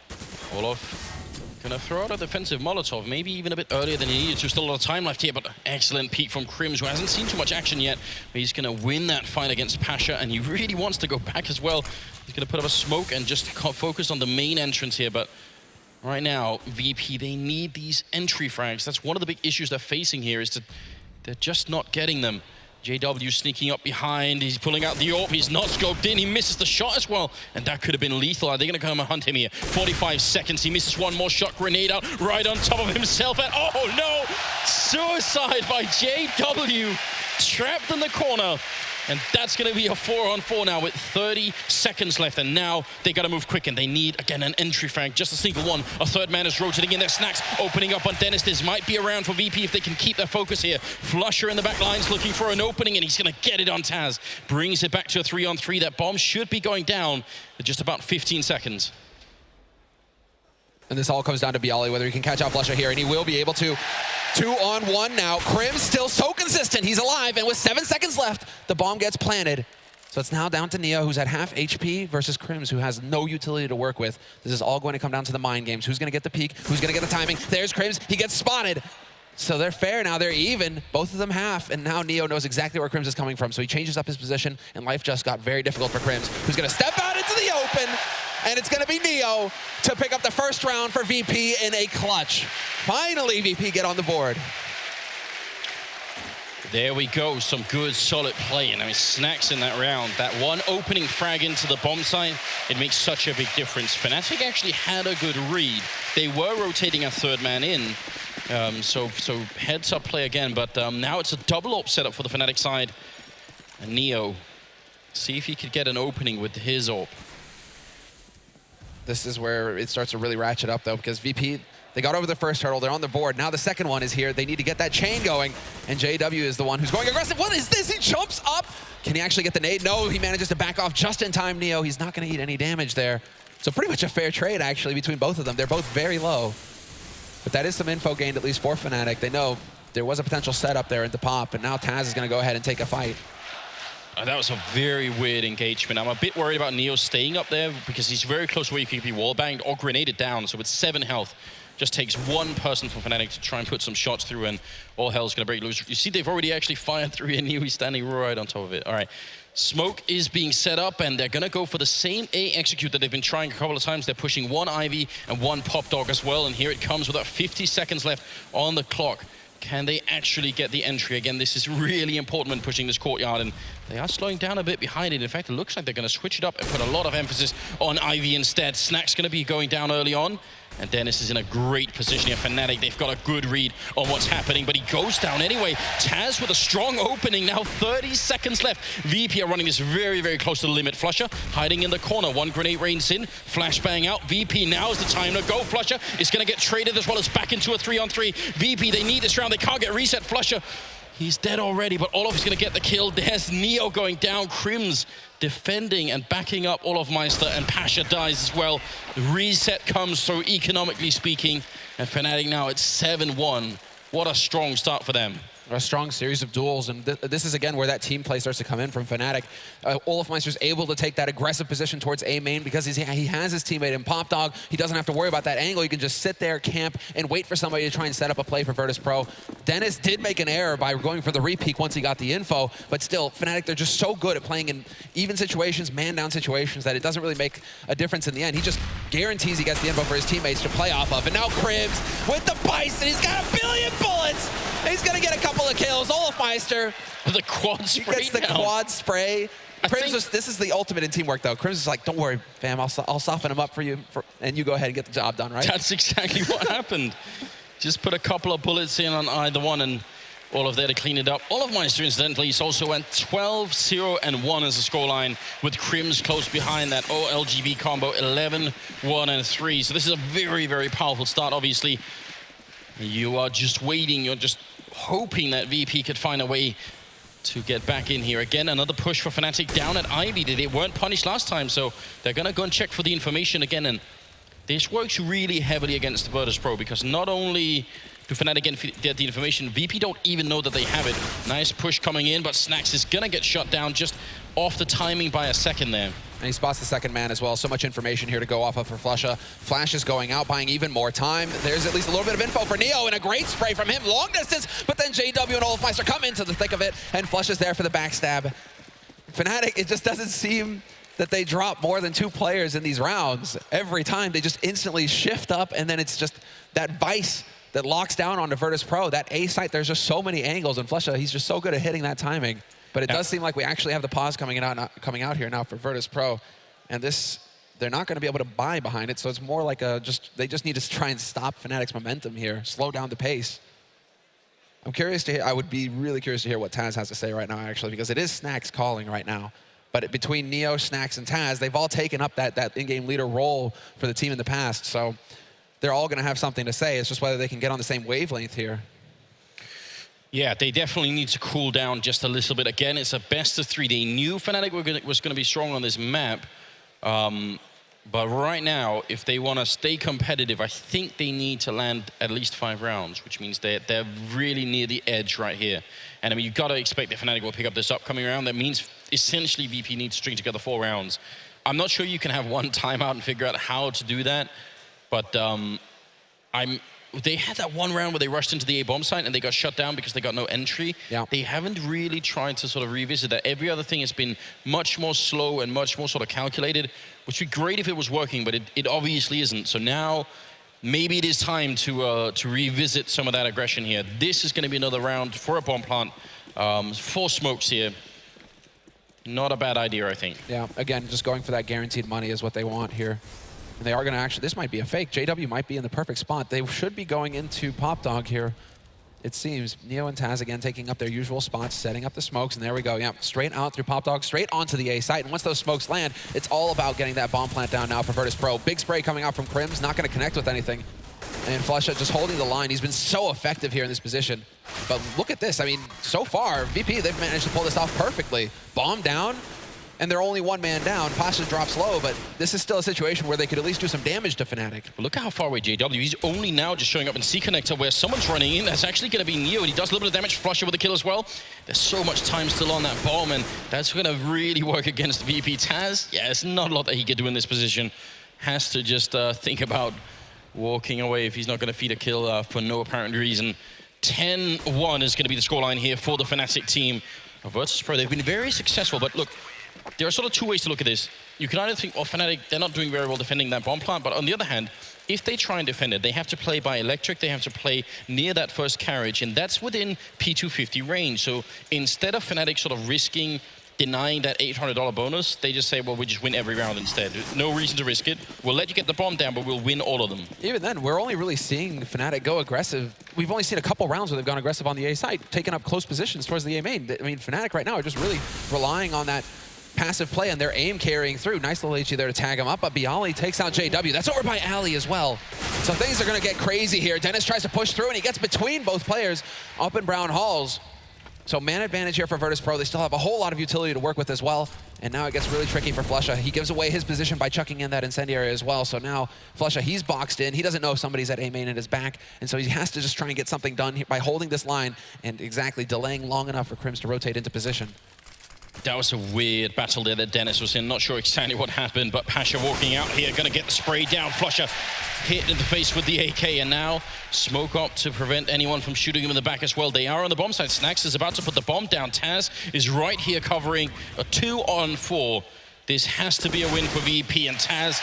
Speaker 9: Olaf gonna throw out a defensive Molotov, maybe even a bit earlier than he needed to. Still a lot of time left here, but excellent peek from Crims, who hasn't seen too much action yet. But he's gonna win that fight against Pasha, and he really wants to go back as well. He's gonna put up a smoke and just focus on the main entrance here, but right now, VP, they need these entry frags. That's one of the big issues they're facing here, is that they're just not getting them. JW sneaking up behind. He's pulling out the AWP. He's not scoped in. He misses the shot as well. And that could have been lethal. Are they going to come and hunt him here? 45 seconds. He misses one more shot. Grenade out right on top of himself. And oh no! Suicide by JW. Trapped in the corner. And that's going to be a 4-on-4 now with 30 seconds left. And now they got to move quick, and they need, again, an entry frag. Just a single one. A third man is rotating in there. Snacks opening up on Dennis. This might be around for VP if they can keep their focus here. Flusher in the back lines looking for an opening, and he's going to get it on Taz. Brings it back to a 3-on-3. That bomb should be going down in just about 15 seconds.
Speaker 10: And this all comes down to Bialy, whether he can catch out Flusher here, and he will be able to. 2-on-1 now. Krim still so consistent. He's alive, and with 7 seconds left, the bomb gets planted. So it's now down to Neo, who's at half HP, versus Crims, who has no utility to work with. This is all going to come down to the mind games. Who's going to get the peak? Who's going to get the timing? There's Crims. He gets spotted. So they're fair now. They're even. Both of them half, and now Neo knows exactly where Crims is coming from. So he changes up his position, and life just got very difficult for Crims, who's going to step out into the open. And it's going to be Neo to pick up the first round for VP in a clutch. Finally, VP get on the board.
Speaker 9: There we go. Some good, solid play. And I mean, Snacks in that round. That one opening frag into the bomb site, it makes such a big difference. Fnatic actually had a good read. They were rotating a third man in. So heads up play again. But now it's a double AWP setup for the Fnatic side. And Neo, see if he could get an opening with his AWP.
Speaker 10: This is where it starts to really ratchet up, though, because VP, they got over the first hurdle. They're on the board. Now the second one is here. They need to get that chain going, and JW is the one who's going aggressive. What is this? He jumps up. Can he actually get the nade? No, he manages to back off just in time, Neo. He's not going to eat any damage there. So pretty much a fair trade, actually, between both of them. They're both very low. But that is some info gained, at least for Fnatic. They know there was a potential setup there into pop, and now Taz is going to go ahead and take a fight.
Speaker 9: That was a very weird engagement. I'm a bit worried about Neo staying up there because he's very close where he could be wallbanged or grenaded down. So with 7 health, just takes one person from Fnatic to try and put some shots through, and all hell's gonna break loose. You see, they've already actually fired through, and Neo is standing right on top of it. All right, smoke is being set up, and they're gonna go for the same A execute that they've been trying a couple of times. They're pushing 1 Ivy and 1 Pop Dog as well, and here it comes with about 50 seconds left on the clock. Can they actually get the entry? Again, this is really important when pushing this courtyard, and they are slowing down a bit behind it. In fact, it looks like they're going to switch it up and put a lot of emphasis on Ivy instead. Snack's going to be going down early on, and Dennis is in a great position here. Fnatic, they've got a good read on what's happening, but he goes down anyway. Taz with a strong opening, now 30 seconds left. VP are running this very, very close to the limit. Flusher hiding in the corner. 1 grenade rains in, flashbang out. VP, now is the time to go. Flusher is going to get traded as well as back into a 3-on-3. VP, they need this round. They can't get reset. Flusher, he's dead already, but Olof is going to get the kill. There's Neo going down. Crims defending and backing up Olofmeister, and Pasha dies as well. The reset comes, so economically speaking, and Fnatic now at 7-1. What a strong start for them.
Speaker 10: A strong series of duels, and this is again where that team play starts to come in from Fnatic. Olofmeister's able to take that aggressive position towards A main because he has his teammate in Pop Dog. He doesn't have to worry about that angle. He can just sit there, camp, and wait for somebody to try and set up a play for Virtus.Pro. Dennis did make an error by going for the repeat once he got the info, but still, Fnatic, they're just so good at playing in even situations, man-down situations, that it doesn't really make a difference in the end. He just guarantees he gets the info for his teammates to play off of. And now Cribs with the Bison. He's got 1 billion bullets. He's going to get a couple of kills. Olofmeister.
Speaker 9: The quad spray.
Speaker 10: He gets the quad spray. This is the ultimate in teamwork, though. Crims is like, don't worry, fam. I'll soften him up for you, and you go ahead and get the job done, right?
Speaker 9: That's exactly what happened. Just put a couple of bullets in on either one, and all of there to clean it up. Olofmeister, incidentally, is also went 12-0-1 as a scoreline, with Crims close behind that OLGB combo, 11-1-3. So this is a very, very powerful start, obviously. You are just waiting, you're just hoping that VP could find a way to get back in here. Again, another push for Fnatic down at Ivy. They weren't punished last time, so they're going to go and check for the information again. And this works really heavily against Virtus.Pro, because not only do Fnatic get the information, VP don't even know that they have it. Nice push coming in, but Snacks is going to get shut down just off the timing by a second there.
Speaker 10: And he spots the second man as well. So much information here to go off of for Flusha. Flash is going out, buying even more time. There's at least a little bit of info for Neo, and a great spray from him, long distance, but then JW and Olofmeister come into the thick of it, and Flush is there for the backstab. Fnatic, it just doesn't seem that they drop more than 2 players in these rounds. Every time, they just instantly shift up, and then it's just that vice that locks down onto Virtus.Pro. That A site, there's just so many angles, and Flusha, he's just so good at hitting that timing. But it does seem like we actually have the pause coming out here now for Virtus.Pro, and this, they're not going to be able to buy behind it. So it's more like they just need to try and stop Fnatic's momentum here, slow down the pace. I'm curious to hear. I would be really curious to hear what Taz has to say right now, actually, because it is Snacks calling right now. But between Neo, Snacks, and Taz, they've all taken up that in-game leader role for the team in the past. So they're all going to have something to say. It's just whether they can get on the same wavelength here.
Speaker 9: Yeah, they definitely need to cool down just a little bit. Again, it's a best of 3. They knew Fnatic was going to be strong on this map. But right now, if they want to stay competitive, I think they need to land at least 5 rounds, which means they're really near the edge right here. And I mean, you've got to expect that Fnatic will pick up this upcoming round. That means essentially VP needs to string together 4 rounds. I'm not sure you can have one timeout and figure out how to do that. But they had that one round where they rushed into the A bomb site and they got shut down because they got no entry.
Speaker 10: Yeah.
Speaker 9: They haven't really tried to sort of revisit that. Every other thing has been much more slow and much more sort of calculated, which would be great if it was working, but it obviously isn't. So now maybe it is time to revisit some of that aggression here. This is going to be another round for a bomb plant. 4 smokes here. Not a bad idea, I think.
Speaker 10: Yeah, again, just going for that guaranteed money is what they want here. And they are going to actually, this might be a fake. JW might be in the perfect spot. They should be going into Pop Dog here. it seems. Neo and Taz again taking up their usual spots, setting up the smokes, and there we go. Yeah, straight out through Pop Dog, straight onto the A site. And once those smokes land, it's all about getting that bomb plant down now for Virtus.Pro. Big spray coming out from Crims, not going to connect with anything. And Flusha just holding the line. He's been so effective here in this position. But look at this. I mean, so far, VP, they've managed to pull this off perfectly. Bomb down, and they're only one man down. Pasha drops low, but this is still a situation where they could at least do some damage to Fnatic.
Speaker 9: Look at how far away JW. He's only now just showing up in C connector where someone's running in. That's actually going to be Neo, and he does a little bit of damage. Flusha with the kill as well. There's so much time still on that bomb, and that's going to really work against VP. Taz, yeah, it's not a lot that he could do in this position. Has to just think about walking away if he's not going to feed a kill for no apparent reason. 10-1 is going to be the scoreline here for the Fnatic team. Virtus.Pro, they've been very successful, but look, there are sort of two ways to look at this. You can either think, well, Fnatic, they're not doing very well defending that bomb plant, but on the other hand, if they try and defend it, they have to play by electric, they have to play near that first carriage, and that's within P250 range. So instead of Fnatic sort of risking denying that $800 bonus, they just say, well, we just win every round instead. No reason to risk it. We'll let you get the bomb down, but we'll win all of them.
Speaker 10: Even then, we're only really seeing Fnatic go aggressive. We've only seen a couple rounds where they've gone aggressive on the A side, taking up close positions towards the A main. I mean, Fnatic right now are just really relying on that passive play and their aim carrying through. Nice little HE there to tag him up, but Bialy takes out JW. That's over by Ali as well. So things are going to get crazy here. Dennis tries to push through, and he gets between both players up in Brown Halls. So man advantage here for Virtus.Pro. They still have a whole lot of utility to work with as well. And now it gets really tricky for Flusha. He gives away his position by chucking in that incendiary as well. So now Flusha, he's boxed in. He doesn't know if somebody's at A main in his back. And so he has to just try and get something done by holding this line and exactly delaying long enough for Crims to rotate into position.
Speaker 9: That was a weird battle there that Dennis was in. Not sure exactly what happened, but Pasha walking out here, gonna get the spray down. Flusha hit in the face with the AK, and now smoke up to prevent anyone from shooting him in the back as well. They are on the bomb side. Snax is about to put the bomb down. Taz is right here covering a 2-on-4. This has to be a win for VP, and Taz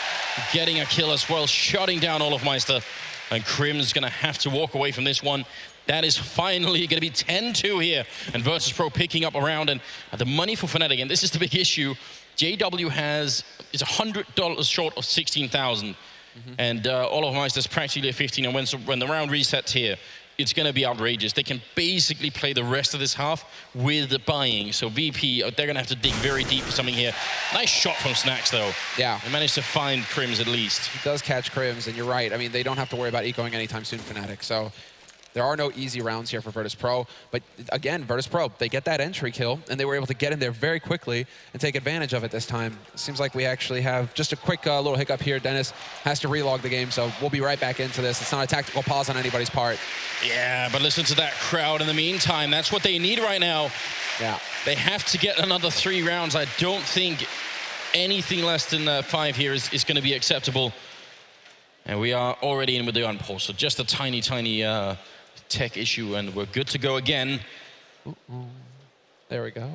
Speaker 9: getting a kill as well, shutting down Olofmeister. And Crim's gonna have to walk away from this one. That is finally going to be 10-2 here, and Virtus.Pro picking up a round, and the money for Fnatic, and this is the big issue. JW is $100 short of 16,000, and Olofmeister's practically at 15. And when the round resets here, it's going to be outrageous. They can basically play the rest of this half with the buying. So VP, they're going to have to dig very deep for something here. Nice shot from Snax, though.
Speaker 10: Yeah.
Speaker 9: They managed to find Crims at least.
Speaker 10: He does catch Crims, and you're right. I mean, they don't have to worry about ecoing anytime soon, Fnatic. So there are no easy rounds here for Virtus.Pro, but again, Virtus.Pro, they get that entry kill, and they were able to get in there very quickly and take advantage of it this time. Seems like we actually have just a quick little hiccup here. Dennis has to relog the game, so we'll be right back into this. It's not a tactical pause on anybody's part.
Speaker 9: Yeah, but listen to that crowd in the meantime. That's what they need right now.
Speaker 10: Yeah.
Speaker 9: They have to get another 3 rounds. I don't think anything less than 5 here is going to be acceptable. And we are already in with the unpause, so just a tiny tech issue, and we're good to go again.
Speaker 10: There we go.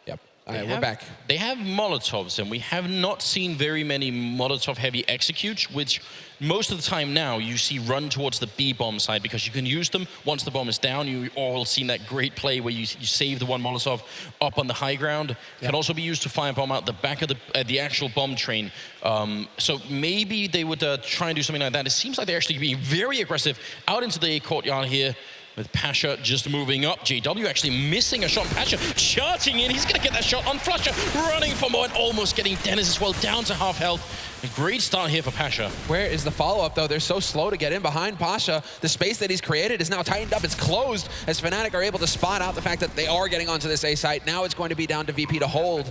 Speaker 10: Yep. All right, we're back.
Speaker 9: They have Molotovs, and we have not seen very many Molotov-heavy executes, which most of the time now you see run towards the B-bomb side because you can use them once the bomb is down. You all seen that great play where you save the one Molotov up on the high ground. Yep. Can also be used to fire bomb out the back of the actual bomb train. So maybe they would try and do something like that. It seems like they're actually being very aggressive out into the courtyard here, with Pasha just moving up. JW actually missing a shot. Pasha charging in. He's going to get that shot on Flusha. Running for more and almost getting Dennis as well down to half health. A great start here for Pasha.
Speaker 10: Where is the follow-up, though? They're so slow to get in behind Pasha. The space that he's created is now tightened up. It's closed as Fnatic are able to spot out the fact that they are getting onto this A site. Now it's going to be down to VP to hold.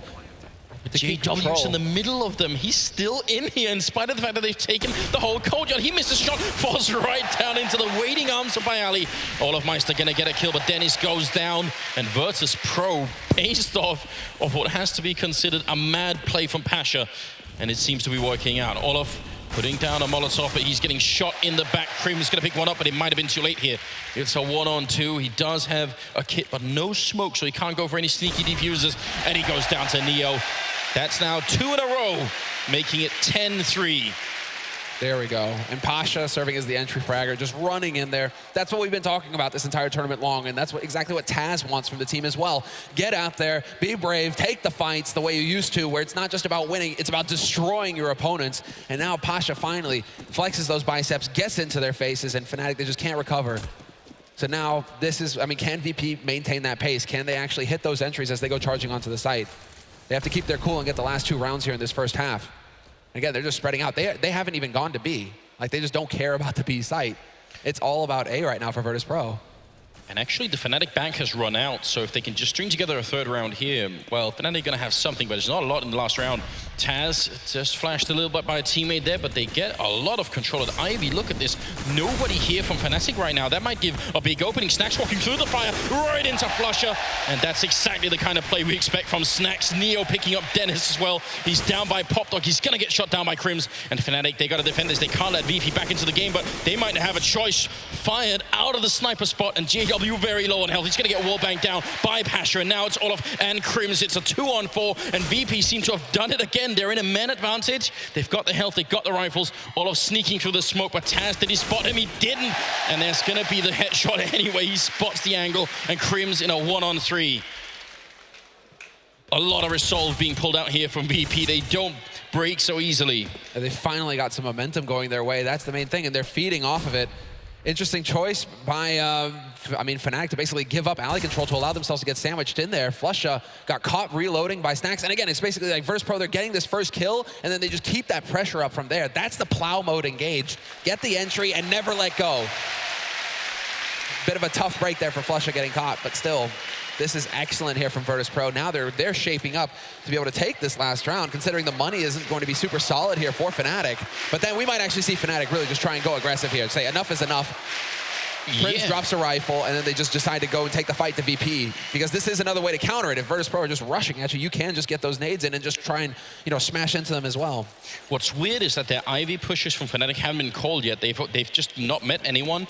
Speaker 9: JW's in the middle of them. He's still in here in spite of the fact that they've taken the whole courtyard. He missed a shot, falls right down into the waiting arms of Bialy. Olofmeister gonna get a kill, but Dennis goes down, and Virtus.Pro, based off of what has to be considered a mad play from Pasha, and it seems to be working out. Olof putting down a Molotov, but he's getting shot in the back. Crim's gonna pick one up, but it might have been too late here. It's a 1-on-2. He does have a kit, but no smoke, so he can't go for any sneaky defusers, and he goes down to Neo. That's now 2 in a row, making it 10-3.
Speaker 10: There we go. And Pasha serving as the entry fragger, just running in there. That's what we've been talking about this entire tournament long, and that's exactly what Taz wants from the team as well. Get out there, be brave, take the fights the way you used to, where it's not just about winning, it's about destroying your opponents. And now Pasha finally flexes those biceps, gets into their faces, and Fnatic, they just can't recover. So now this is, I mean, can VP maintain that pace? Can they actually hit those entries as they go charging onto the site? They have to keep their cool and get the last 2 rounds here in this first half. And again, they're just spreading out. They haven't even gone to B. Like, they just don't care about the B site. It's all about A right now for Virtus.Pro.
Speaker 9: And actually, the Fnatic bank has run out, so if they can just string together a 3rd round here, well, Fnatic are going to have something, but there's not a lot in the last round. Taz just flashed a little bit by a teammate there, but they get a lot of control of the Ivy. Look at this. Nobody here from Fnatic right now. That might give a big opening. Snacks walking through the fire, right into Flusher, and that's exactly the kind of play we expect from Snacks. Neo picking up Dennis as well. He's down by Popdog. He's going to get shot down by Crims, and Fnatic, they got to defend this. They can't let VP back into the game, but they might have a choice. Fired out of the sniper spot, and JW very low on health. He's going to get wall banged down by Pasha, and now it's Olaf and Crims. It's a 2-on-4, and VP seem to have done it again. They're in a man advantage. They've got the health, they've got the rifles. Olaf sneaking through the smoke, but Taz, did he spot him? He didn't, and there's going to be the headshot anyway. He spots the angle, and Crims in a 1-on-3. A lot of resolve being pulled out here from VP. They don't break so easily.
Speaker 10: And they finally got some momentum going their way. That's the main thing, and they're feeding off of it. Interesting choice by, Fnatic to basically give up alley control to allow themselves to get sandwiched in there. Flusha got caught reloading by Snacks. And again, it's basically like Virtus.Pro, they're getting this first kill, and then they just keep that pressure up from there. That's the plow mode engaged. Get the entry and never let go. Bit of a tough break there for Flusha getting caught, but still, this is excellent here from Virtus.Pro. Now they're shaping up to be able to take this last round, considering the money isn't going to be super solid here for Fnatic. But then we might actually see Fnatic really just try and go aggressive here and say enough is enough. Prince drops a rifle, and then they just decide to go and take the fight to VP, because this is another way to counter it. If Virtus.Pro are just rushing at you, you can just get those nades in and just try and, smash into them as well.
Speaker 9: What's weird is that their Ivy pushes from Fnatic haven't been called yet. They've just not met anyone.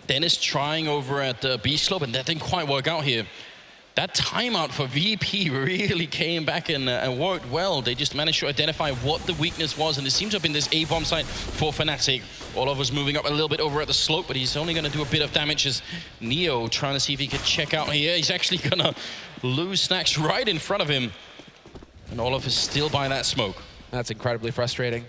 Speaker 9: Dennis trying over at the B slope, and that didn't quite work out here. That timeout for VP really came back and worked well. They just managed to identify what the weakness was, and it seems to have been this A-bomb site for Fnatic. Oliver's moving up a little bit over at the slope, but he's only going to do a bit of damage as Neo trying to see if he can check out here. He's actually going to lose Snacks right in front of him, and Olaf is still by that smoke.
Speaker 10: That's incredibly frustrating.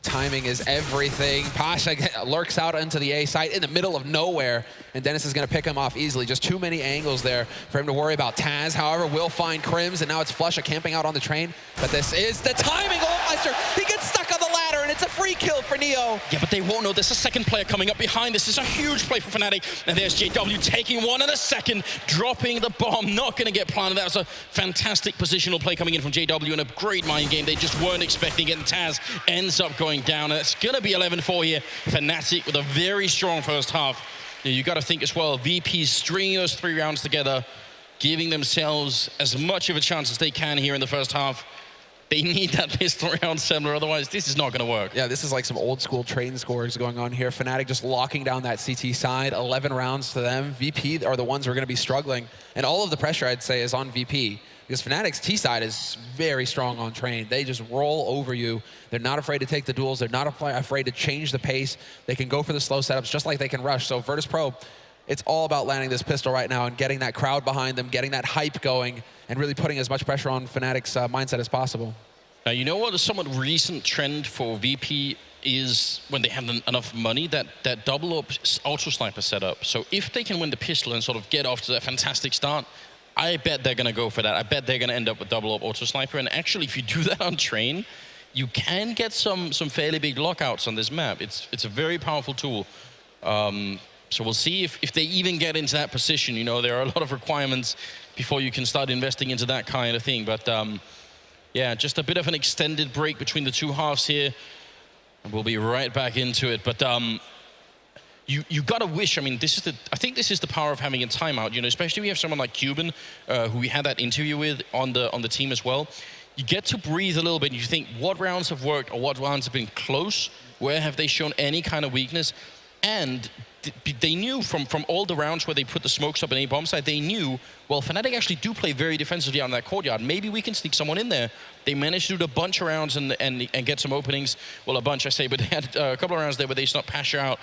Speaker 10: Timing is everything. Pasha lurks out into the A site in the middle of nowhere, and Dennis is going to pick him off easily. Just too many angles there for him to worry about. Taz, however, will find Crims, and now it's Flusha camping out on the train. But this is the timing. Olafmeister, he gets stuck on the ladder, and it's a free kill for Neo.
Speaker 9: Yeah, but they won't know. There's a second player coming up behind. This is a huge play for Fnatic. And there's JW taking one in a second, dropping the bomb. Not going to get planted. That was a fantastic positional play coming in from JW and a great mind game. They just weren't expecting it, and Taz ends up going down. And it's going to be 11-4 here. Fnatic with a very strong first half. You got to think as well, VP's stringing those 3 rounds together, giving themselves as much of a chance as they can here in the first half. They need that pistol round 7, or otherwise this is not going to work.
Speaker 10: Yeah, this is like some old school train scores going on here. Fnatic just locking down that CT side, 11 rounds to them. VP are the ones who are going to be struggling. And all of the pressure, I'd say, is on VP. Because Fnatic's T side is very strong on train. They just roll over you. They're not afraid to take the duels. They're not afraid to change the pace. They can go for the slow setups just like they can rush. So Virtus.Pro, it's all about landing this pistol right now and getting that crowd behind them, getting that hype going, and really putting as much pressure on Fnatic's mindset as possible.
Speaker 9: Now, you know what a somewhat recent trend for VP is when they have enough money, that double up Ultra Sniper setup. So if they can win the pistol and sort of get off to that fantastic start, I bet they're going to go for that. I bet they're going to end up with double up Ultra Sniper. And actually, if you do that on train, you can get some fairly big lockouts on this map. It's a very powerful tool. So we'll see if they even get into that position. You know, there are a lot of requirements before you can start investing into that kind of thing. But yeah, just a bit of an extended break between the 2 halves here. And we'll be right back into it. But you gotta wish. I mean, I think this is the power of having a timeout. You know, especially when you have someone like Cuban, who we had that interview with on the team as well. You get to breathe a little bit. And you think, what rounds have worked or what rounds have been close? Where have they shown any kind of weakness? And they knew from all the rounds where they put the smokes up in A-bomb side, they knew, well, Fnatic actually do play very defensively on that courtyard. Maybe we can sneak someone in there. They managed to do a bunch of rounds and get some openings. Well, a bunch, I say, but they had a couple of rounds there where they snuck Pasha out.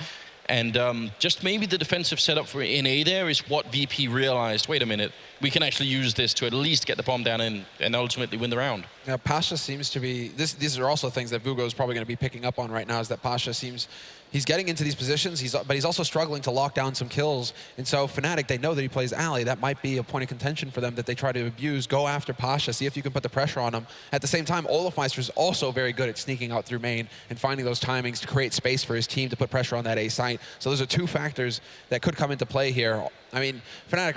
Speaker 9: And just maybe the defensive setup for NA there is what VP realized, wait a minute, we can actually use this to at least get the bomb down in and ultimately win the round.
Speaker 10: Yeah, Pasha seems to be, these are also things that Vugo is probably going to be picking up on right now, is that Pasha seems, he's getting into these positions, but he's also struggling to lock down some kills. And so Fnatic, they know that he plays alley. That might be a point of contention for them that they try to abuse. Go after Pasha, see if you can put the pressure on him. At the same time, Olofmeister is also very good at sneaking out through main and finding those timings to create space for his team to put pressure on that A site. So those are two factors that could come into play here. I mean, Fnatic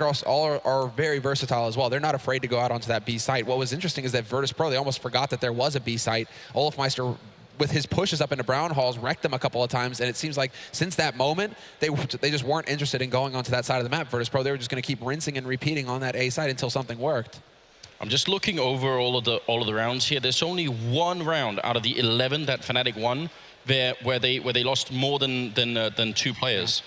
Speaker 10: are very versatile as well. They're not afraid to go out onto that B site. What was interesting is that Virtus.Pro, they almost forgot that there was a B site. Olofmeister, with his pushes up into brown halls, wrecked them a couple of times, and it seems like since that moment, they just weren't interested in going onto that side of the map. Virtus.Pro, they were just going to keep rinsing and repeating on that A side until something worked.
Speaker 9: I'm just looking over all of the rounds here. There's only one round out of the 11 that Fnatic won where they lost more than 2 players.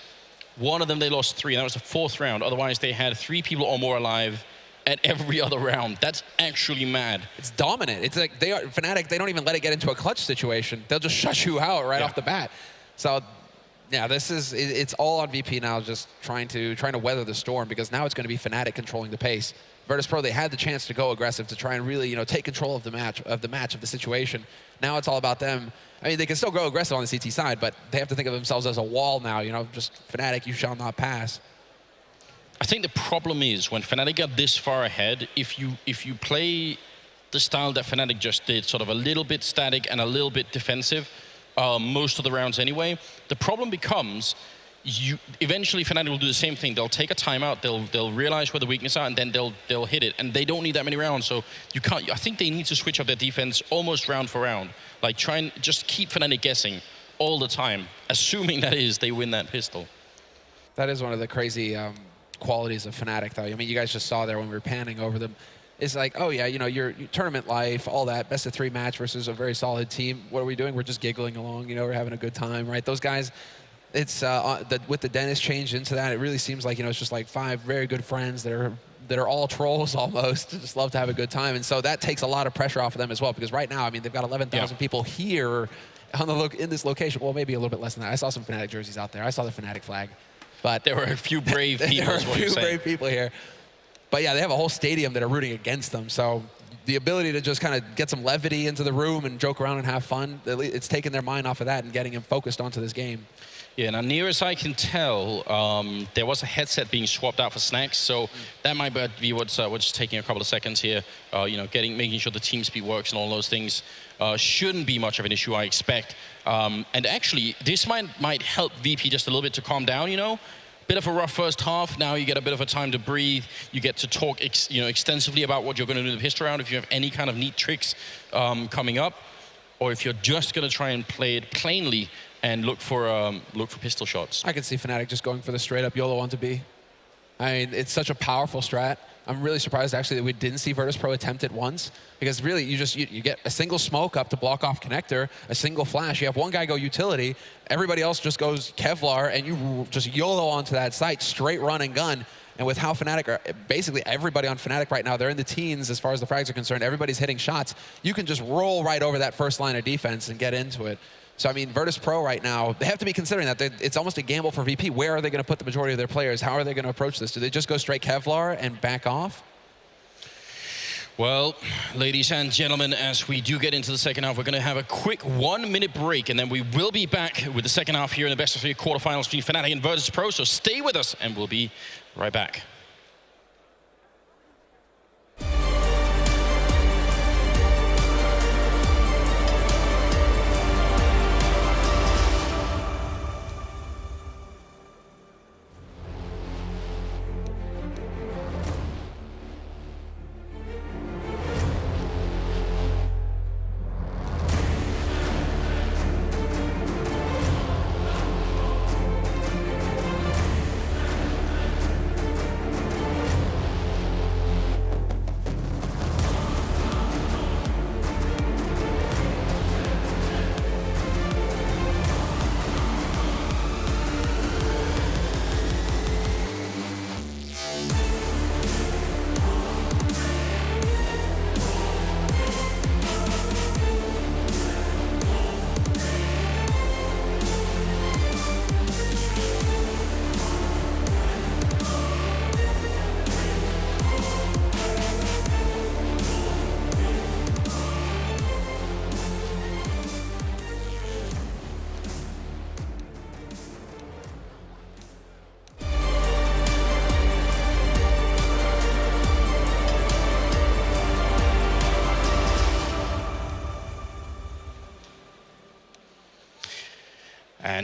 Speaker 9: One of them they lost 3, and that was the 4th round. Otherwise, they had 3 people or more alive at every other round. That's actually mad.
Speaker 10: It's dominant. It's like Fnatic, they don't even let it get into a clutch situation. They'll just shut you out right off the bat. So yeah, it's all on VP now, just trying to weather the storm, because now it's going to be Fnatic controlling the pace. Virtus.Pro, they had the chance to go aggressive to try and really, take control of the match, of the situation. Now it's all about them. I mean, they can still go aggressive on the CT side, but they have to think of themselves as a wall now, just Fnatic, you shall not pass.
Speaker 9: I think the problem is when Fnatic got this far ahead, if you play the style that Fnatic just did, sort of a little bit static and a little bit defensive, most of the rounds anyway, the problem becomes eventually Fnatic will do the same thing. They'll take a timeout, they'll realize where the weaknesses are, and then they'll hit it. And they don't need that many rounds, so you can't. I think they need to switch up their defense almost round for round. Like try and just keep Fnatic guessing all the time, assuming that is they win that pistol.
Speaker 10: That is one of the crazy qualities of Fnatic, though. I mean, you guys just saw there when we were panning over them. It's like, oh yeah, your tournament life, all that, best of 3 match versus a very solid team. What are we doing? We're just giggling along, we're having a good time, right? Those guys, it's with the Dennis change into that, it really seems like it's just like 5 very good friends that are all trolls almost, just love to have a good time, and so that takes a lot of pressure off of them as well, because right now, I mean, they've got 11,000 people here in this location. Well, maybe a little bit less than that. I saw some Fnatic jerseys out there. I saw the Fnatic flag, but
Speaker 9: there were a few brave people.
Speaker 10: There were a few brave people here, but yeah, they have a whole stadium that are rooting against them. So the ability to just kind of get some levity into the room and joke around and have fun, it's taking their mind off of that and getting them focused onto this game.
Speaker 9: Yeah, now near as I can tell, there was a headset being swapped out for Snacks, so that might be what's taking a couple of seconds here. Making sure the team speed works and all those things shouldn't be much of an issue, I expect. And actually, this might help VP just a little bit to calm down. Bit of a rough first half. Now you get a bit of a time to breathe. You get to talk, extensively about what you're going to do in the pistol round. If you have any kind of neat tricks coming up, or if you're just going to try and play it plainly and look for pistol shots.
Speaker 10: I can see Fnatic just going for the straight up YOLO onto B. I mean, it's such a powerful strat. I'm really surprised actually that we didn't see Virtus.Pro attempt it once, because really you get a single smoke up to block off connector, a single flash. You have one guy go utility, everybody else just goes Kevlar, and you just YOLO onto that site, straight run and gun. And with how Fnatic are, basically everybody on Fnatic right now, they're in the teens as far as the frags are concerned. Everybody's hitting shots. You can just roll right over that first line of defense and get into it. So, I mean, Virtus.Pro right now, they have to be considering that. It's almost a gamble for VP. Where are they going to put the majority of their players? How are they going to approach this? Do they just go straight Kevlar and back off?
Speaker 9: Well, ladies and gentlemen, as we do get into the second half, we're going to have a quick 1-minute break, and then we will be back with the second half here in the best of 3 quarterfinals between Fnatic and Virtus.Pro. So stay with us, and we'll be right back.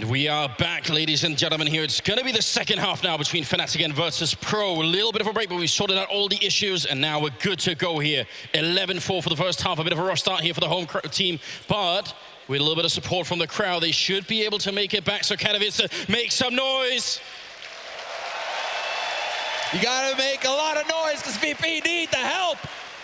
Speaker 9: And we are back, ladies and gentlemen, here. It's going to be the second half now between Fnatic and Virtus.Pro. A little bit of a break, but we sorted out all the issues, and now we're good to go here. 11-4 for the first half. A bit of a rough start here for the home team, but with a little bit of support from the crowd, they should be able to make it back. So Katowice, make some noise.
Speaker 10: You gotta make a lot of noise because VP need the help.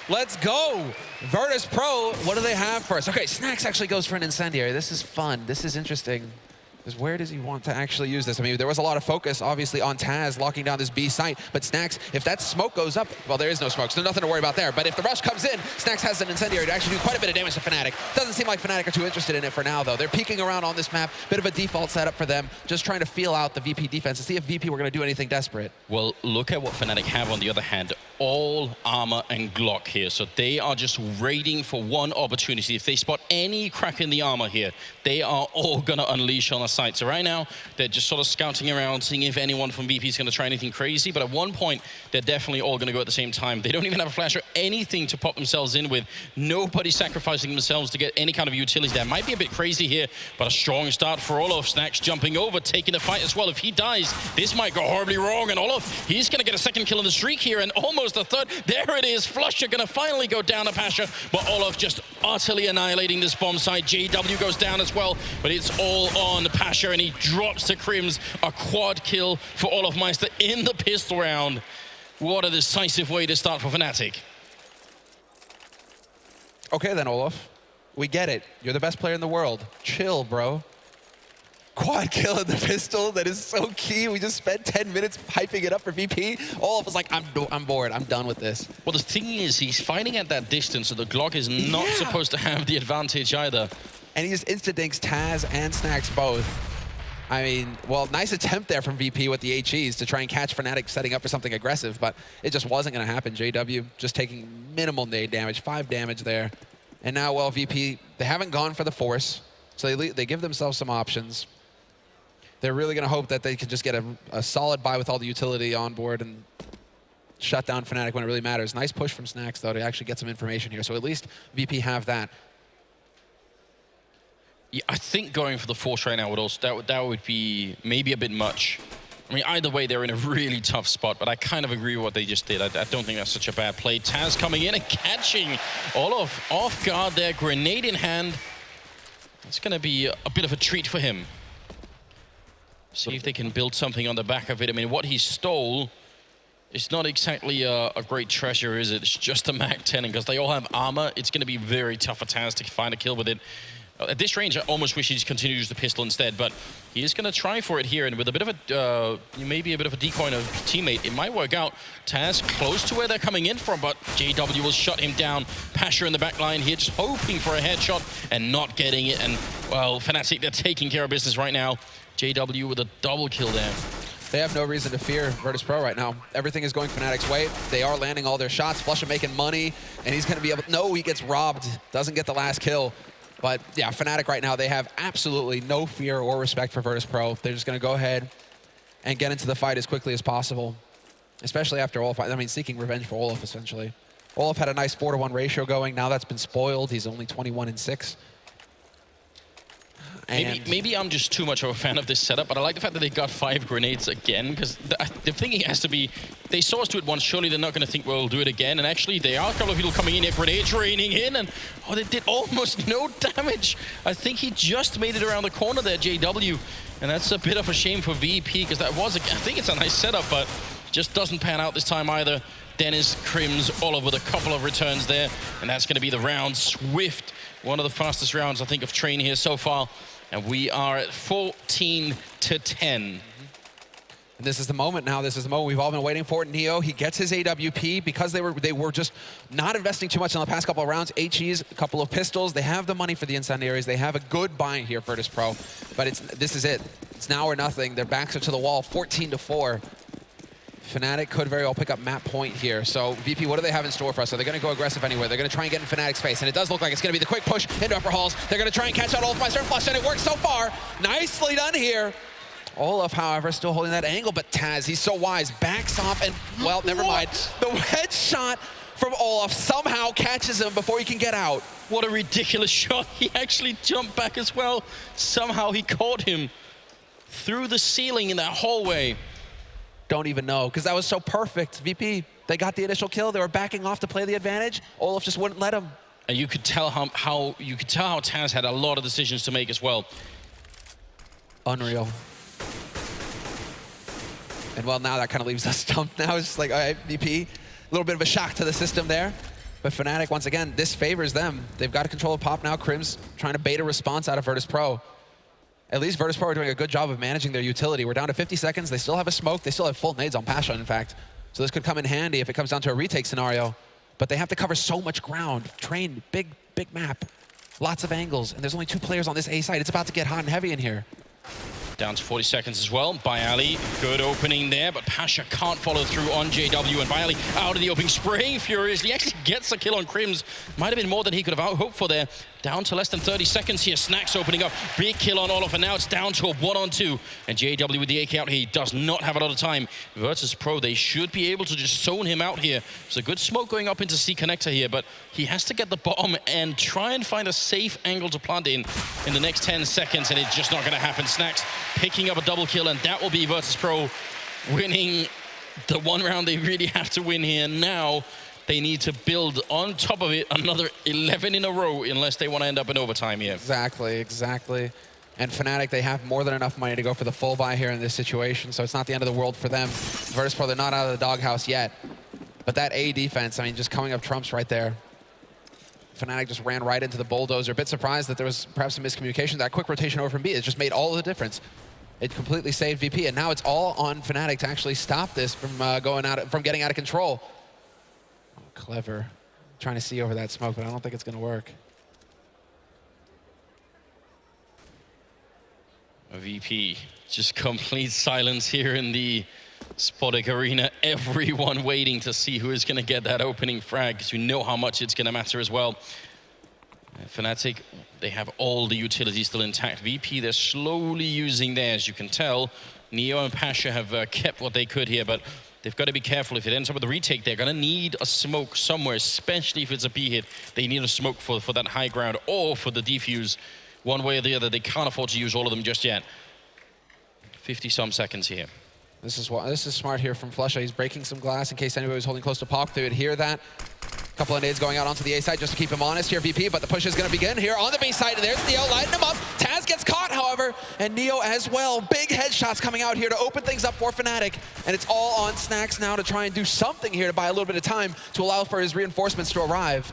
Speaker 10: Let's go. Virtus.Pro, what do they have for us? Okay, Snacks actually goes for an incendiary. This is fun. This is interesting. Because where does he want to actually use this? I mean, there was a lot of focus, obviously, on Taz locking down this B site. But Snacks, if that smoke goes up, well, there is no smoke, so nothing to worry about there. But if the rush comes in, Snacks has an incendiary to actually do quite a bit of damage to Fnatic. Doesn't seem like Fnatic are too interested in it for now, though. They're peeking around on this map. Bit of a default setup for them. Just trying to feel out the VP defense to see if VP were going to do anything desperate.
Speaker 9: Well, look at what Fnatic have on the other hand. All armor and Glock here. So they are just waiting for one opportunity. If they spot any crack in the armor here, they are all going to unleash on the site. So right now, they're just sort of scouting around, seeing if anyone from VP is going to try anything crazy. But at one point, they're definitely all going to go at the same time. They don't even have a flash or anything to pop themselves in with. Nobody sacrificing themselves to get any kind of utility there. Might be a bit crazy here, but a strong start for Olof. Snacks jumping over, taking the fight as well. If he dies, this might go horribly wrong. And Olof, he's going to get a second kill in the streak here, and almost a third. There it is. Flusher going to finally go down to Pasha, but Olof just utterly annihilating this bomb site. JW goes down as well, but it's all on Pasha, and he drops to Crims. A quad kill for Olof Meister in the pistol round. What a decisive way to start for Fnatic.
Speaker 10: Okay then, Olof. We get it. You're the best player in the world. Chill, bro. Quad kill in the pistol, that is so key. We just spent 10 minutes hyping it up for VP. Olof was like, I'm bored, I'm done with this.
Speaker 9: Well, the thing is, he's fighting at that distance, so the Glock is not supposed to have the advantage either.
Speaker 10: And he just insta-dinks Taz and Snacks both. I mean, well, nice attempt there from VP with the HEs to try and catch Fnatic setting up for something aggressive, but it just wasn't going to happen. JW just taking minimal nade damage, 5 damage there. And now, well, VP, they haven't gone for the force, so they give themselves some options. They're really going to hope that they can just get a solid buy with all the utility on board and shut down Fnatic when it really matters. Nice push from Snacks, though, to actually get some information here. So at least VP have that.
Speaker 9: Yeah, I think going for the force right now would also that would be maybe a bit much. I mean, either way, they're in a really tough spot, but I kind of agree with what they just did. I don't think that's such a bad play. Taz coming in and catching Olof off guard there, grenade in hand. It's going to be a bit of a treat for him. See if they can build something on the back of it. I mean, what he stole is not exactly a great treasure, is it? It's just a MAC-10, and because they all have armor, it's going to be very tough for Taz to find a kill with it. At this range, I almost wish he just continued to use the pistol instead, but he is going to try for it here, and with a bit of a, maybe a bit of a decoy on a teammate, it might work out. Taz close to where they're coming in from, but JW will shut him down. Pasha in the back line here, just hoping for a headshot and not getting it, and, well, Fnatic, they're taking care of business right now. JW with a double kill there.
Speaker 10: They have no reason to fear Virtus.Pro right now. Everything is going Fnatic's way. They are landing all their shots. Flusher making money, and he's going to be able... No, he gets robbed. Doesn't get the last kill. But, yeah, Fnatic right now, they have absolutely no fear or respect for Virtus.Pro. They're just going to go ahead and get into the fight as quickly as possible, especially after Olof. I mean, seeking revenge for Olof, essentially. Olof had a nice 4-to-1 ratio going. Now that's been spoiled. He's only 21-6.
Speaker 9: Maybe I'm just too much of a fan of this setup, but I like the fact that they got 5 grenades again, because the thinking has to be, they saw us do it once, surely they're not going to think we'll do it again, and actually there are a couple of people coming in here, grenades raining in, and oh, they did almost no damage. I think he just made it around the corner there, JW, and that's a bit of a shame for VP, because that was, I think it's a nice setup, but just doesn't pan out this time either. Dennis, Crims, Oliver with a couple of returns there, and that's going to be the round. Swift, one of the fastest rounds, I think, of Train here so far. And we are at 14-10.
Speaker 10: And this is the moment now. This is the moment we've all been waiting for. Neo, he gets his AWP because they were just not investing too much in the past couple of rounds. HEs, a couple of pistols. They have the money for the incendiaries. They have a good buy here for Virtus.Pro. But this is it. It's now or nothing. Their backs are to the wall, 14-4. Fnatic could very well pick up map point here. So, VP, what do they have in store for us? Are they going to go aggressive anywhere? They're going to try and get in Fnatic's face, and it does look like it's going to be the quick push into upper halls. They're going to try and catch out Olof Meister and Flush, and it works so far. Nicely done here. Olof, however, still holding that angle, but Taz, he's so wise, backs off, and, well, never mind. The headshot from Olof somehow catches him before he can get out.
Speaker 9: What a ridiculous shot. He actually jumped back as well. Somehow he caught him. through the ceiling in that hallway?
Speaker 10: Don't even know, because that was so perfect. VP, they got the initial kill. They were backing off to play the advantage. Olaf just wouldn't let him.
Speaker 9: And you could tell how Taz had a lot of decisions to make as well.
Speaker 10: Unreal. And well, now that kind of leaves us stumped. Now it's just like, all right, VP, a little bit of a shock to the system there. But Fnatic, once again, this favors them. They've got control of Pop now. Crim's trying to bait a response out of Virtus.Pro. At least Virtus.Pro are doing a good job of managing their utility. We're down to 50 seconds. They still have a smoke. They still have full nades on Pasha, in fact. So this could come in handy if it comes down to a retake scenario. But they have to cover so much ground. Train, big map. Lots of angles. And there's only 2 players on this A side. It's about to get hot and heavy in here.
Speaker 9: Down to 40 seconds as well. Bayali, good opening there, but Pasha can't follow through on JW, and Bayali out of the opening, spraying furiously. He actually gets a kill on Crims. Might have been more than he could have hoped for there. Down to less than 30 seconds here. Snacks opening up. Big kill on Olaf, and now it's down to a 1-on-2. And JW with the AK out here, he does not have a lot of time. Virtus.Pro, they should be able to just zone him out here. There's a good smoke going up into C connector here, but he has to get the bomb and try and find a safe angle to plant in the next 10 seconds, and it's just not going to happen. Snacks picking up a double kill, and that will be Virtus.Pro winning the one round they really have to win here. Now they need to build on top of it another 11 in a row unless they want to end up in overtime here.
Speaker 10: Exactly. And Fnatic, they have more than enough money to go for the full buy here in this situation, so it's not the end of the world for them. Virtus.Pro, they're not out of the doghouse yet. But that A defense, I mean, just coming up trumps right there. Fnatic just ran right into the bulldozer. A bit surprised that there was perhaps some miscommunication. That quick rotation over from B, it just made all of the difference. It completely saved VP, and now it's all on Fnatic to actually stop this from getting out of control. Oh, clever. Trying to see over that smoke, but I don't think it's going to work.
Speaker 9: VP, just complete silence here in the Spodek Arena. Everyone waiting to see who is going to get that opening frag, because you know how much it's going to matter as well. Fnatic, they have all the utilities still intact. VP, they're slowly using theirs, you can tell. Neo and Pasha have kept what they could here, but they've got to be careful. If it ends up with a retake, they're going to need a smoke somewhere, especially if it's a B hit. They need a smoke for that high ground or for the defuse. One way or the other, they can't afford to use all of them just yet. 50-some seconds here.
Speaker 10: This is smart here from Flusha. He's breaking some glass in case anybody was holding close to Pop. They would hear that. A couple of nades going out onto the A side just to keep him honest here, VP, but the push is going to begin here on the B side. There's Neo lighting him up. Taz gets caught, however, and Neo as well. Big headshots coming out here to open things up for Fnatic, and it's all on Snacks now to try and do something here to buy a little bit of time to allow for his reinforcements to arrive.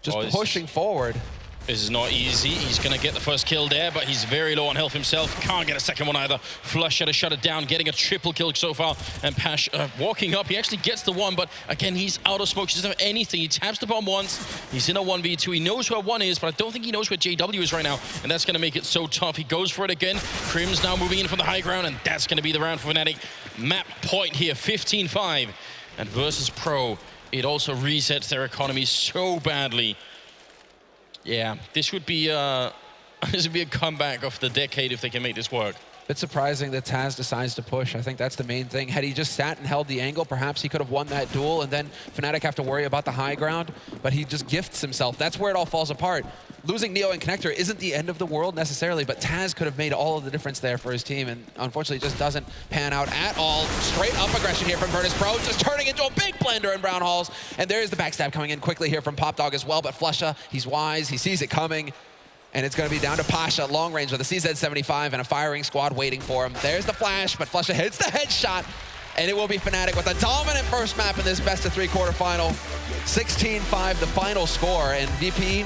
Speaker 10: Just pushing forward.
Speaker 9: This is not easy. He's going to get the first kill there, but he's very low on health himself. Can't get a second one either. Flush to shut it down, getting a triple kill so far. And Pash walking up. He actually gets the one, but again, he's out of smoke. He doesn't have anything. He taps the bomb once. He's in a 1v2. He knows where one is, but I don't think he knows where JW is right now. And that's going to make it so tough. He goes for it again. Crim's now moving in from the high ground, and that's going to be the round for Fnatic. Map point here, 15-5. And Virtus.Pro, it also resets their economy so badly. Yeah, this would be a comeback of the decade if they can make this work.
Speaker 10: It's surprising that Taz decides to push. I think that's the main thing. Had he just sat and held the angle, perhaps he could have won that duel, and then Fnatic have to worry about the high ground, but he just gifts himself. That's where it all falls apart. Losing Neo and Connector isn't the end of the world necessarily, but Taz could have made all of the difference there for his team, and unfortunately it just doesn't pan out at all. Straight up aggression here from Virtus.Pro, just turning into a big blender in Brown Halls, and there's the backstab coming in quickly here from Pop Dog as well, but Flusha, he's wise, he sees it coming. And it's going to be down to Pasha at long range with a CZ75 and a firing squad waiting for him. There's the flash, but Flusha hits the headshot. And it will be Fnatic with a dominant first map in this best-of-3 quarterfinal. 16-5, the final score. And VP,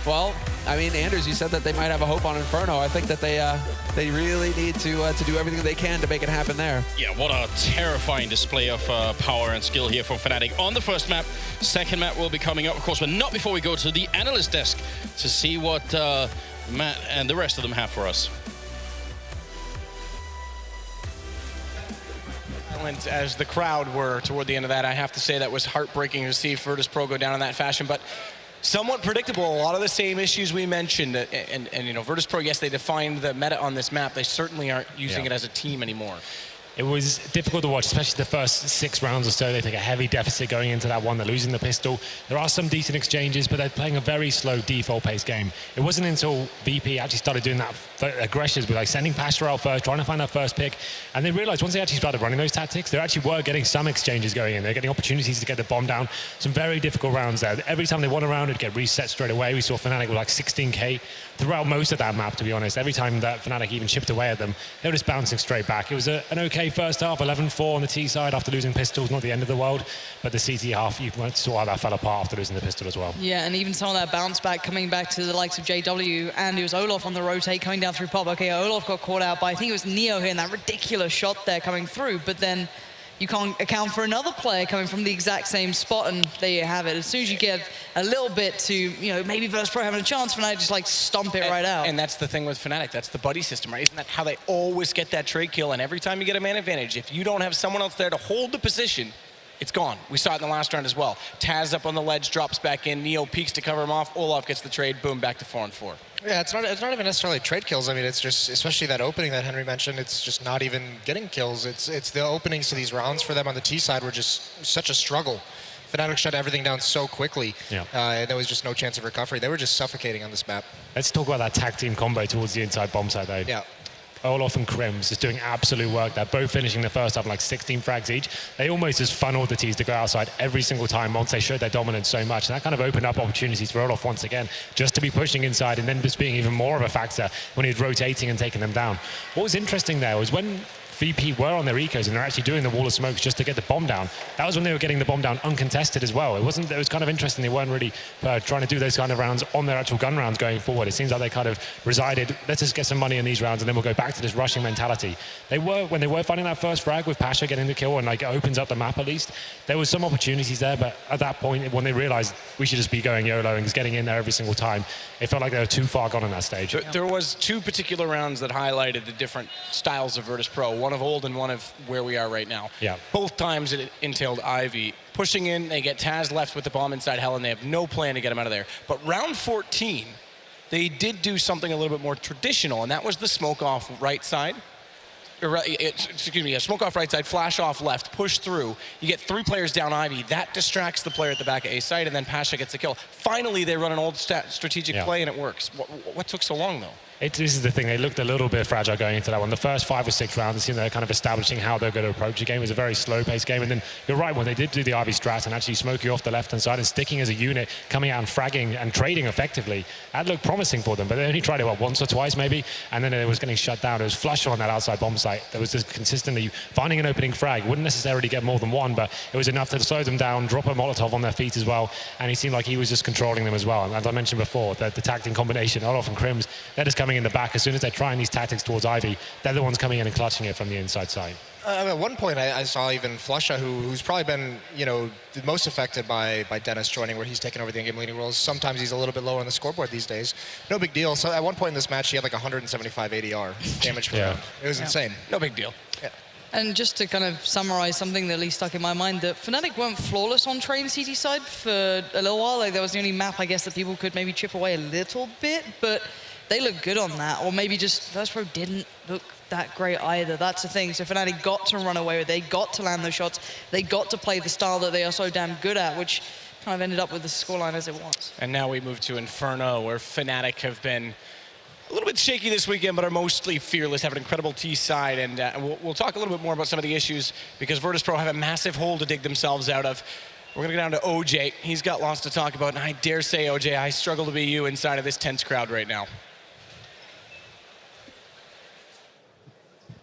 Speaker 10: well, I mean, Anders, you said that they might have a hope on Inferno. I think that they really need to do everything they can to make it happen there.
Speaker 9: Yeah, what a terrifying display of power and skill here from Fnatic on the first map. Second map will be coming up, of course, but not before we go to the analyst desk to see what Matt and the rest of them have for us.
Speaker 5: As the crowd were toward the end of that, I have to say that was heartbreaking to see Virtus.Pro go down in that fashion, but somewhat predictable. A lot of the same issues we mentioned, and you know, Virtus.Pro, yes, they defined the meta on this map. They certainly aren't using it as a team anymore.
Speaker 6: It was difficult to watch, especially the first 6 rounds or so. They take a heavy deficit going into that one. They're losing the pistol. There are some decent exchanges, but they're playing a very slow default-paced game. It wasn't until VP actually started doing that aggressions with like sending Pastor out first, trying to find that first pick, and they realized once they actually started running those tactics, they actually were getting some exchanges going in. They're getting opportunities to get the bomb down. Some very difficult rounds there. Every time they won a round, it'd get reset straight away. We saw Fnatic with like 16K throughout most of that map, to be honest. Every time that Fnatic even chipped away at them, they were just bouncing straight back. It was an okay first half, 11-4 on the T side after losing pistols, not the end of the world, but the CT half, you saw how that fell apart after losing the pistol as well.
Speaker 7: Yeah, and even some of that bounce back coming back to the likes of JW, and it was Olaf on the rotate coming down through pop. Okay, Olaf got caught out by, I think it was Neo here, and that ridiculous shot there coming through, but then you can't account for another player coming from the exact same spot, and there you have it. As soon as you get a little bit to, you know, maybe Virtus.Pro having a chance, Fnatic just like stomp it right out.
Speaker 5: And that's the thing with Fnatic, that's the buddy system, right? Isn't that how they always get that trade kill? And every time you get a man advantage, if you don't have someone else there to hold the position, it's gone. We saw it in the last round as well. Taz up on the ledge, drops back in, Neo peeks to cover him off, Olaf gets the trade, boom, back to 4-4.
Speaker 8: Yeah, it's not even necessarily trade kills. I mean, it's just, especially that opening that Henry mentioned, it's just not even getting kills. It's the openings to these rounds for them on the T side were just such a struggle. Fnatic shut everything down so quickly, and there was just no chance of recovery. They were just suffocating on this map.
Speaker 6: Let's talk about that tag team combo towards the inside bomb side, though.
Speaker 8: Yeah.
Speaker 6: Olaf and Krims just doing absolute work. They're both finishing the first half like 16 frags each. They almost just funneled the T's to go outside every single time once they showed their dominance so much. And that kind of opened up opportunities for Olaf once again, just to be pushing inside and then just being even more of a factor when he's rotating and taking them down. What was interesting there was when VP were on their ecos and they're actually doing the wall of smokes just to get the bomb down. That was when they were getting the bomb down uncontested as well. It was kind of interesting. They weren't really trying to do those kind of rounds on their actual gun rounds going forward. It seems like they kind of resided, let's just get some money in these rounds and then we'll go back to this rushing mentality. When they were finding that first frag with Pasha getting the kill and like it opens up the map at least, there was some opportunities there, but at that point when they realized we should just be going YOLO and just getting in there every single time, it felt like they were too far gone on that stage.
Speaker 5: There was 2 particular rounds that highlighted the different styles of Virtus.Pro. One of old and one of where we are right now.
Speaker 6: Yeah.
Speaker 5: Both times it entailed Ivy pushing in. They get Taz left with the bomb inside Hell, and they have no plan to get him out of there. But round 14, they did do something a little bit more traditional, and that was the smoke off right side. Excuse me, a smoke off right side, flash off left, push through. You get 3 players down Ivy. That distracts the player at the back of A side, and then Pasha gets the kill. Finally, they run an old strategic play, and it works. What took so long, though?
Speaker 6: This is the thing, they looked a little bit fragile going into that one. The first 5 or 6 rounds, it seemed they're kind of establishing how they're going to approach the game. It was a very slow-paced game, and then you're right, when they did do the Ivy strat and actually smoke you off the left-hand side and sticking as a unit, coming out and fragging and trading effectively, that looked promising for them, but they only tried it, once or twice maybe, and then it was getting shut down. It was flush on that outside bomb site. There was just consistently finding an opening frag. Wouldn't necessarily get more than one, but it was enough to slow them down, drop a Molotov on their feet as well, and he seemed like he was just controlling them as well. And as I mentioned before, the tag team combination, Olaf and Krims, they're just coming in the back as soon as they're trying these tactics towards Ivy, they're the ones coming in and clutching it from the inside side.
Speaker 8: At one point, I saw even Flusha, who's probably been, the most affected by Dennis joining, where he's taken over the in-game leading roles. Sometimes he's a little bit lower on the scoreboard these days. No big deal. So at one point in this match, he had like 175 ADR damage per round. It was insane.
Speaker 5: No big deal.
Speaker 8: Yeah.
Speaker 7: And just to kind of summarize something that at least stuck in my mind, that Fnatic weren't flawless on train CT side for a little while. Like, that was the only map, I guess, that people could maybe chip away a little bit, but they looked good on that. Or maybe just Virtus.Pro didn't look that great either. That's the thing. So Fnatic got to run away with it. They got to land those shots. They got to play the style that they are so damn good at, which kind of ended up with the scoreline as it was.
Speaker 5: And now we move to Inferno, where Fnatic have been a little bit shaky this weekend, but are mostly fearless, have an incredible T side, and we'll talk a little bit more about some of the issues because Virtus.Pro have a massive hole to dig themselves out of. We're going to go down to OJ. He's got lots to talk about, and I dare say, OJ, I struggle to be you inside of this tense crowd right now.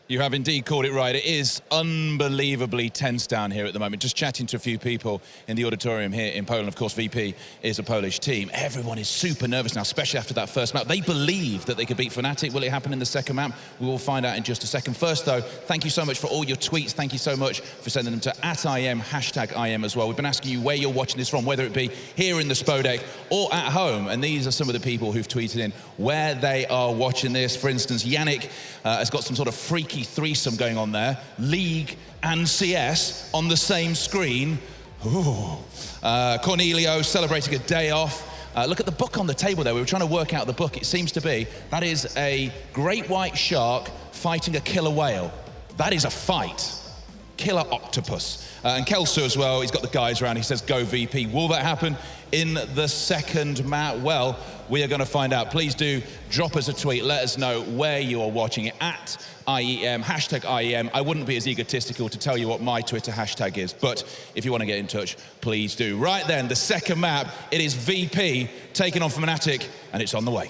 Speaker 1: You have indeed called it right. It is unbelievably tense down here at the moment. Just chatting to a few people in the auditorium here in Poland. Of course, VP is a Polish team. Everyone is super nervous now, especially after that first map. They believe that they could beat Fnatic. Will it happen in the second map? We will find out in just a second. First, though, thank you so much for all your tweets. Thank you so much for sending them to @IEM, #IEM as well. We've been asking you where you're watching this from, whether it be here in the Spodek or at home. And these are some of the people who've tweeted in where they are watching this. For instance, Yannick has got some sort of freaky threesome going on there. League and CS on the same screen. Ooh. Cornelio celebrating a day off. Look at the book on the table there. We were trying to work out the book. It seems to be that is a great white shark fighting a killer whale. That is a fight. Killer Octopus. And Kelso as well, he's got the guys around, he says go VP. Will that happen in the second map? Well, we are going to find out. Please do drop us a tweet, let us know where you are watching it, at IEM, hashtag IEM. I wouldn't be as egotistical to tell you what my Twitter hashtag is, but if you want to get in touch, please do. Right then, the second map, it is VP taking on Fnatic, and it's on the way.